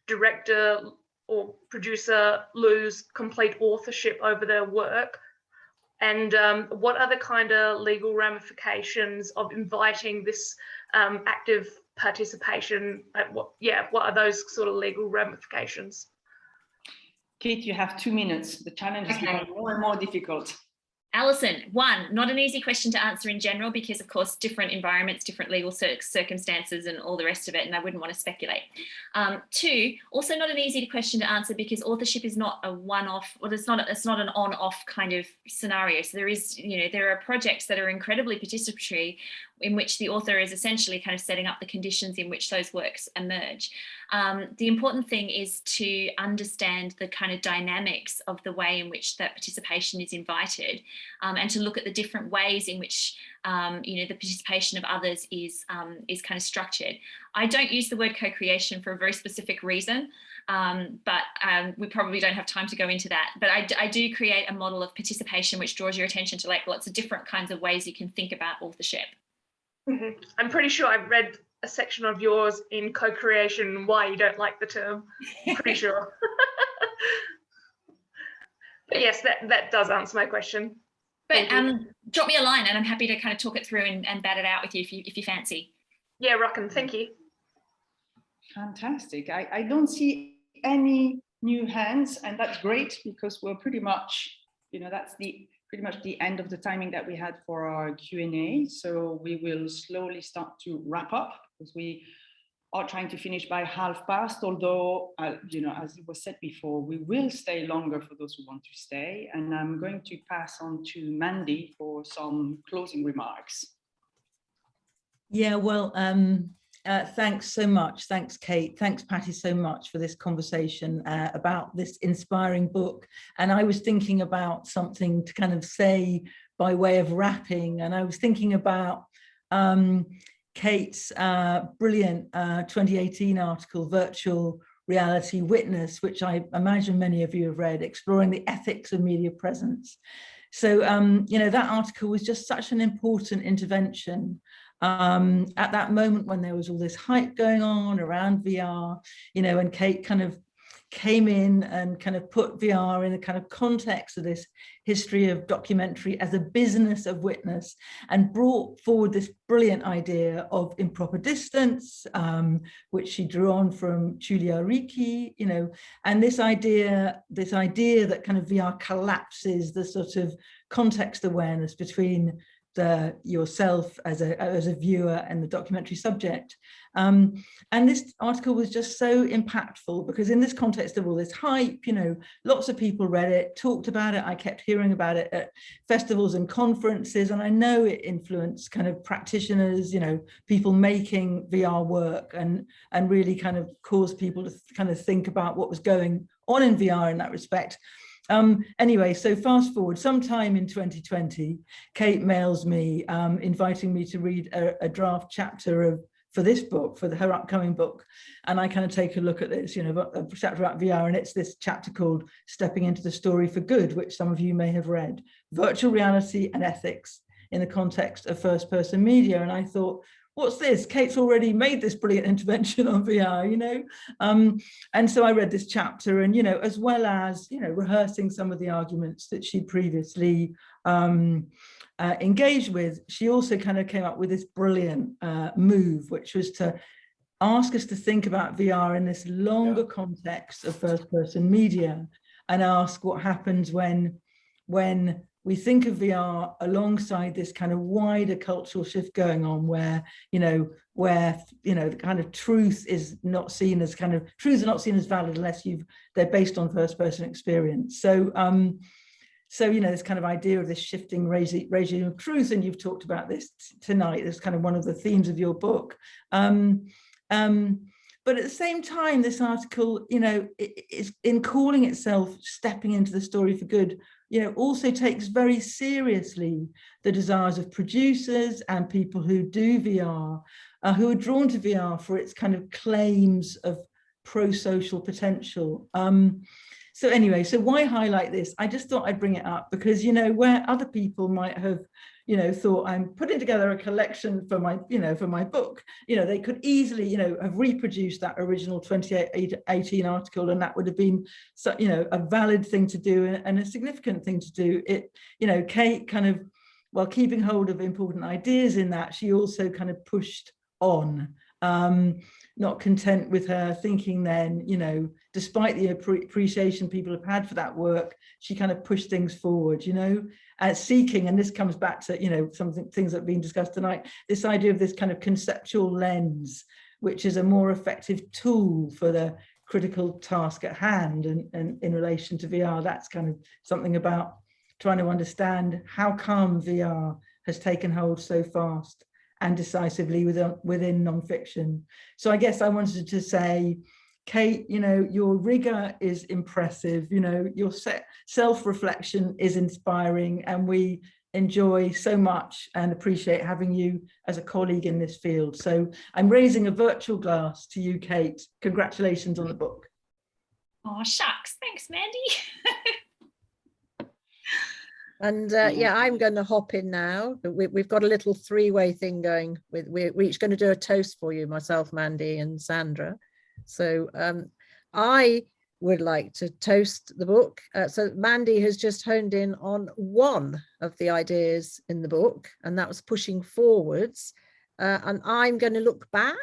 director or producer lose complete authorship over their work? And what are the kind of legal ramifications of inviting this active participation? What are those sort of legal ramifications? Kate, you have 2 minutes. The challenge is becoming more and more difficult. Alison, 1, not an easy question to answer in general, because of course different environments, different legal circumstances and all the rest of it, and I wouldn't want to speculate. 2, also not an easy question to answer, because authorship is not a one-off, or it's not an on-off kind of scenario. So there are projects that are incredibly participatory, in which the author is essentially kind of setting up the conditions in which those works emerge. The important thing is to understand the kind of dynamics of the way in which that participation is invited, and to look at the different ways in which the participation of others is kind of structured. I don't use the word co-creation for a very specific reason, but we probably don't have time to go into that. But I do create a model of participation which draws your attention to like lots of different kinds of ways you can think about authorship. Mm-hmm. I'm pretty sure I've read a section of yours in co-creation and why you don't like the term. I'm pretty sure. But yes, that does answer my question. But drop me a line and I'm happy to kind of talk it through and bat it out with you if you fancy. Yeah, rockin', thank you. Fantastic. I don't see any new hands, and that's great, because we're pretty much, that's pretty much the end of the timing that we had for our Q&A. So we will slowly start to wrap up, because we are trying to finish by past, although, as it was said before, we will stay longer for those who want to stay. And I'm going to pass on to Mandy for some closing remarks. Yeah, well, thanks so much. Thanks, Kate. Thanks, Patty, so much for this conversation about this inspiring book. And I was thinking about something to kind of say by way of wrapping. And I was thinking about Kate's brilliant 2018 article, Virtual Reality Witness, which I imagine many of you have read, exploring the ethics of media presence. So, that article was just such an important intervention at that moment when there was all this hype going on around VR, and Kate kind of came in and kind of put VR in the kind of context of this history of documentary as a business of witness, and brought forward this brilliant idea of improper distance, which she drew on from Giulia Ricci, you know, and this idea that kind of VR collapses the sort of context awareness between yourself as a viewer and the documentary subject. And this article was just so impactful because in this context of all this hype, you know, lots of people read it, talked about it. I kept hearing about it at festivals and conferences, and I know it influenced kind of practitioners, you know, people making VR work, and really kind of caused people to kind of think about what was going on in VR in that respect. Anyway, so fast forward, sometime in 2020, Kate mails me inviting me to read a draft chapter for this book, for her upcoming book. And I kind of take a look at this, you know, a chapter about VR, and it's this chapter called Stepping into the Story for Good, which some of you may have read, Virtual Reality and Ethics in the Context of First-Person Media. And I thought, what's this? Kate's already made this brilliant intervention on VR, you know? And so I read this chapter, and, you know, as well as, you know, rehearsing some of the arguments that she previously engaged with, she also kind of came up with this brilliant move, which was to ask us to think about VR in this longer context of first-person media, and ask what happens when we think of VR alongside this kind of wider cultural shift going on, where the kind of truth is not seen as truths are not seen as valid unless they're based on first-person experience. So, you know, this kind of idea of this shifting regime of truth, and you've talked about this tonight, is kind of one of the themes of your book. But at the same time, this article, you know, is in calling itself Stepping into the Story for Good, you know, also takes very seriously the desires of producers and people who do VR, who are drawn to VR for its kind of claims of pro-social potential. So anyway, so why highlight this? I just thought I'd bring it up because, you know, where other people might have, you know, thought I'm putting together a collection for my, you know, for my book, you know, they could easily, you know, have reproduced that original 2018 article, and that would have been, so, you know, a valid thing to do and a significant thing to do. It, you know, Kate kind of, while keeping hold of important ideas in that, she also kind of pushed on. Not content with her thinking then, you know, despite the appreciation people have had for that work, she kind of pushed things forward, you know, seeking, and this comes back to, you know, things that have been discussed tonight, this idea of this kind of conceptual lens, which is a more effective tool for the critical task at hand. And in relation to VR, that's kind of something about trying to understand how come VR has taken hold so fast and decisively within nonfiction. So I guess I wanted to say, Kate, you know, your rigor is impressive, you know, your self-reflection is inspiring, and we enjoy so much and appreciate having you as a colleague in this field. So I'm raising a virtual glass to you, Kate. Congratulations on the book. Oh, shucks. Thanks, Mandy. And yeah, I'm going to hop in now. We've got a little three-way thing going. We're each going to do a toast for you, myself, Mandy, and Sandra. So I would like to toast the book. So Mandy has just honed in on one of the ideas in the book, and that was pushing forwards. And I'm going to look back,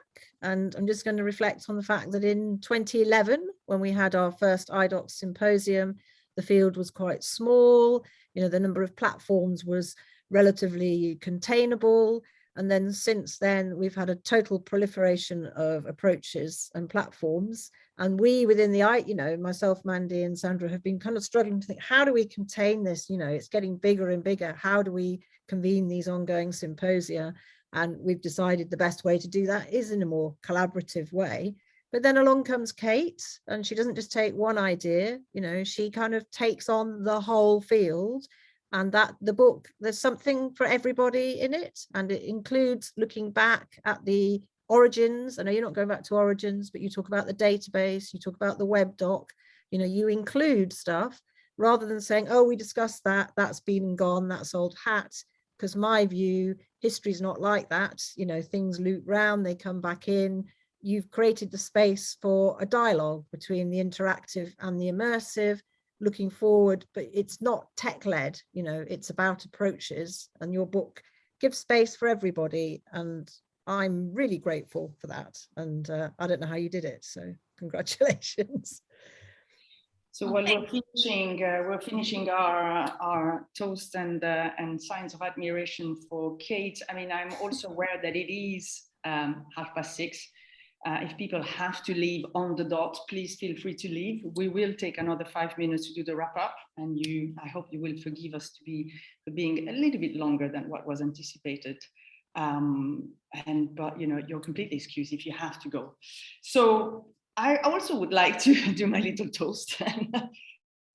and I'm just going to reflect on the fact that in 2011, when we had our first IDOC symposium, the field was quite small. You know, the number of platforms was relatively containable. And then since then, we've had a total proliferation of approaches and platforms. And we within the, you know, myself, Mandy and Sandra have been kind of struggling to think, how do we contain this? You know, it's getting bigger and bigger. How do we convene these ongoing symposia? And we've decided the best way to do that is in a more collaborative way. But then along comes Kate, and she doesn't just take one idea, you know, she kind of takes on the whole field, and that the book, there's something for everybody in it. And it includes looking back at the origins. I know you're not going back to origins, but you talk about the database, you talk about the web doc, you know, you include stuff rather than saying, oh, we discussed that, that's been and gone, that's old hat. Because my view, history's not like that. You know, things loop round, they come back in. you've created the space for a dialogue between the interactive and the immersive, looking forward, but it's not tech-led, you know, it's about approaches, and your book gives space for everybody, and I'm really grateful for that. And I don't know how you did it, so congratulations. So while we're finishing our toast and signs of admiration for Kate, I mean, I'm also aware that it is 6:30. If people have to leave on the dot, please feel free to leave. We will take another 5 minutes to do the wrap up, and I hope you will forgive us for being a little bit longer than what was anticipated. But you know, you're completely excused if you have to go. So I also would like to do my little toast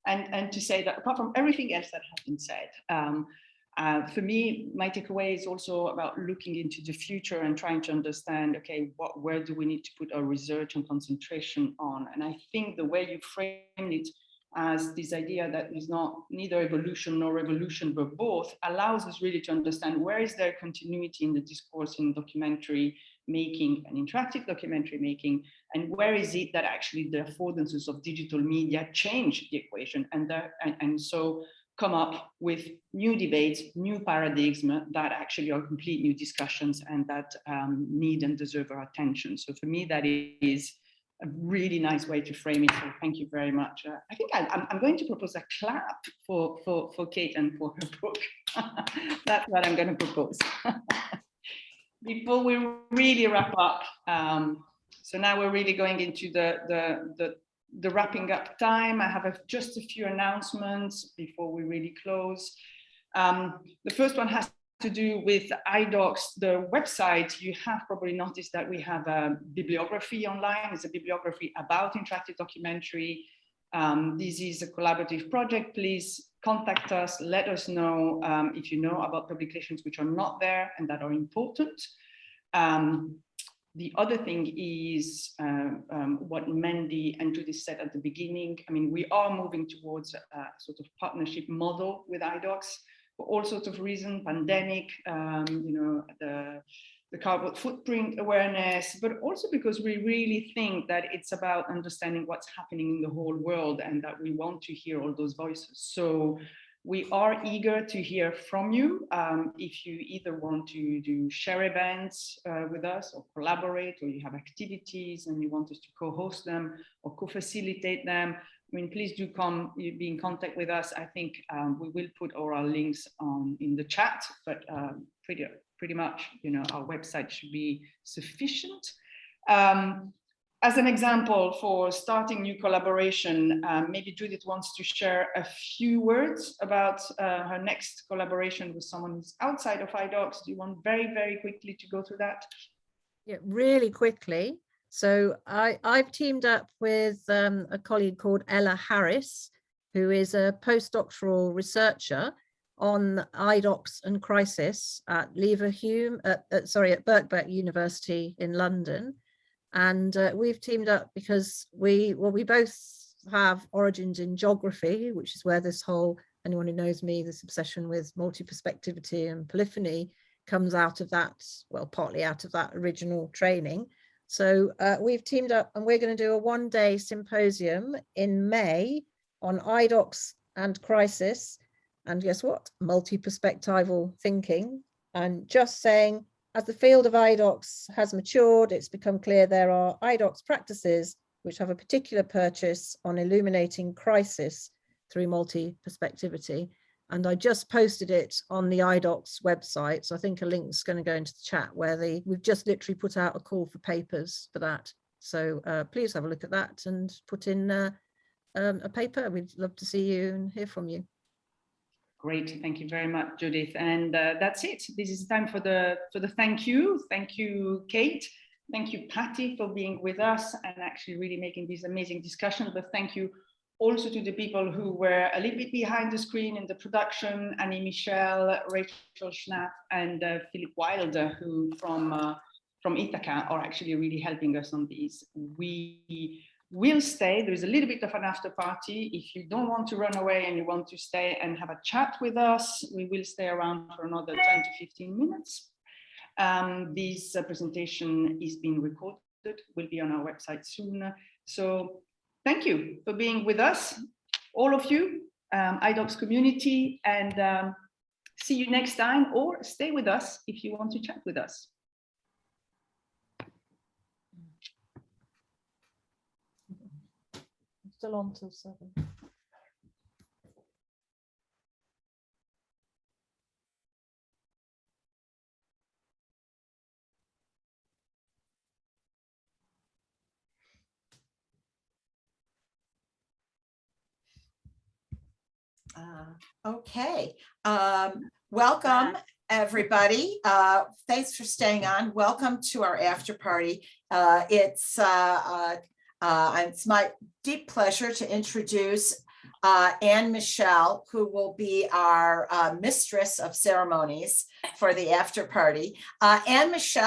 and to say that apart from everything else that has been said, for me, my takeaway is also about looking into the future and trying to understand, okay, where do we need to put our research and concentration on? And I think the way you framed it as this idea that is neither evolution nor revolution, but both, allows us really to understand where is there continuity in the discourse in documentary making and interactive documentary making, and where is it that actually the affordances of digital media change the equation, and so come up with new debates, new paradigms that actually are complete new discussions and that need and deserve our attention. So for me, that is a really nice way to frame it. So thank you very much. I think I'm going to propose a clap for Kate and for her book. That's what I'm going to propose. Before we really wrap up, so now we're really going into the wrapping up time. I have just a few announcements before we really close. The first one has to do with iDocs, the website. You have probably noticed that we have a bibliography online. It's a bibliography about interactive documentary. This is a collaborative project. Please contact us, let us know if you know about publications which are not there and that are important. The other thing is what Mandy and Judith said at the beginning. I mean, we are moving towards a sort of partnership model with iDocs for all sorts of reasons, pandemic, you know, the carbon footprint awareness, but also because we really think that it's about understanding what's happening in the whole world and that we want to hear all those voices. So we are eager to hear from you. If you either want to do share events with us or collaborate, or you have activities and you want us to co-host them or co-facilitate them, I mean, please do come, be in contact with us. I think we will put all our links in the chat, but pretty much, you know, our website should be sufficient. As an example for starting new collaboration, maybe Judith wants to share a few words about her next collaboration with someone who's outside of iDocs. Do you want very, very quickly to go through that? Yeah, really quickly. So I've teamed up with a colleague called Ella Harris, who is a postdoctoral researcher on iDocs and crisis at Leverhulme, at Birkbeck University in London. And we've teamed up because we both have origins in geography, which is where this whole, anyone who knows me, this obsession with multi-perspectivity and polyphony comes out of that, well, partly out of that original training. So we've teamed up and we're going to do a one-day symposium in May on iDocs and crisis. And guess what? Multi-perspectival thinking. And just saying, as the field of iDocs has matured, it's become clear there are iDocs practices which have a particular purchase on illuminating crisis through multi-perspectivity. And I just posted it on the iDocs website. So I think a link's going to go into the chat where we've just literally put out a call for papers for that. So please have a look at that and put in a paper. We'd love to see you and hear from you. Great, thank you very much, Judith. And that's it. This is time for the thank you. Thank you, Kate. Thank you, Patty, for being with us and actually really making this amazing discussion. But thank you also to the people who were a little bit behind the screen in the production, Annie Michel, Rachel Schnapp, and Philip Wilder, who from Ithaca are actually really helping us on these. We will stay. There is a little bit of an after party. If you don't want to run away and you want to stay and have a chat with us, we will stay around for another 10 to 15 minutes. This presentation is being recorded will be on our website soon. So thank you for being with us, all of you, iDocs community, and see you next time, or stay with us if you want to chat with us. Still on till 7. Okay, welcome everybody. Thanks for staying on. Welcome to our after party. It's my deep pleasure to introduce Anne Michelle, who will be our mistress of ceremonies for the after party. Anne Michelle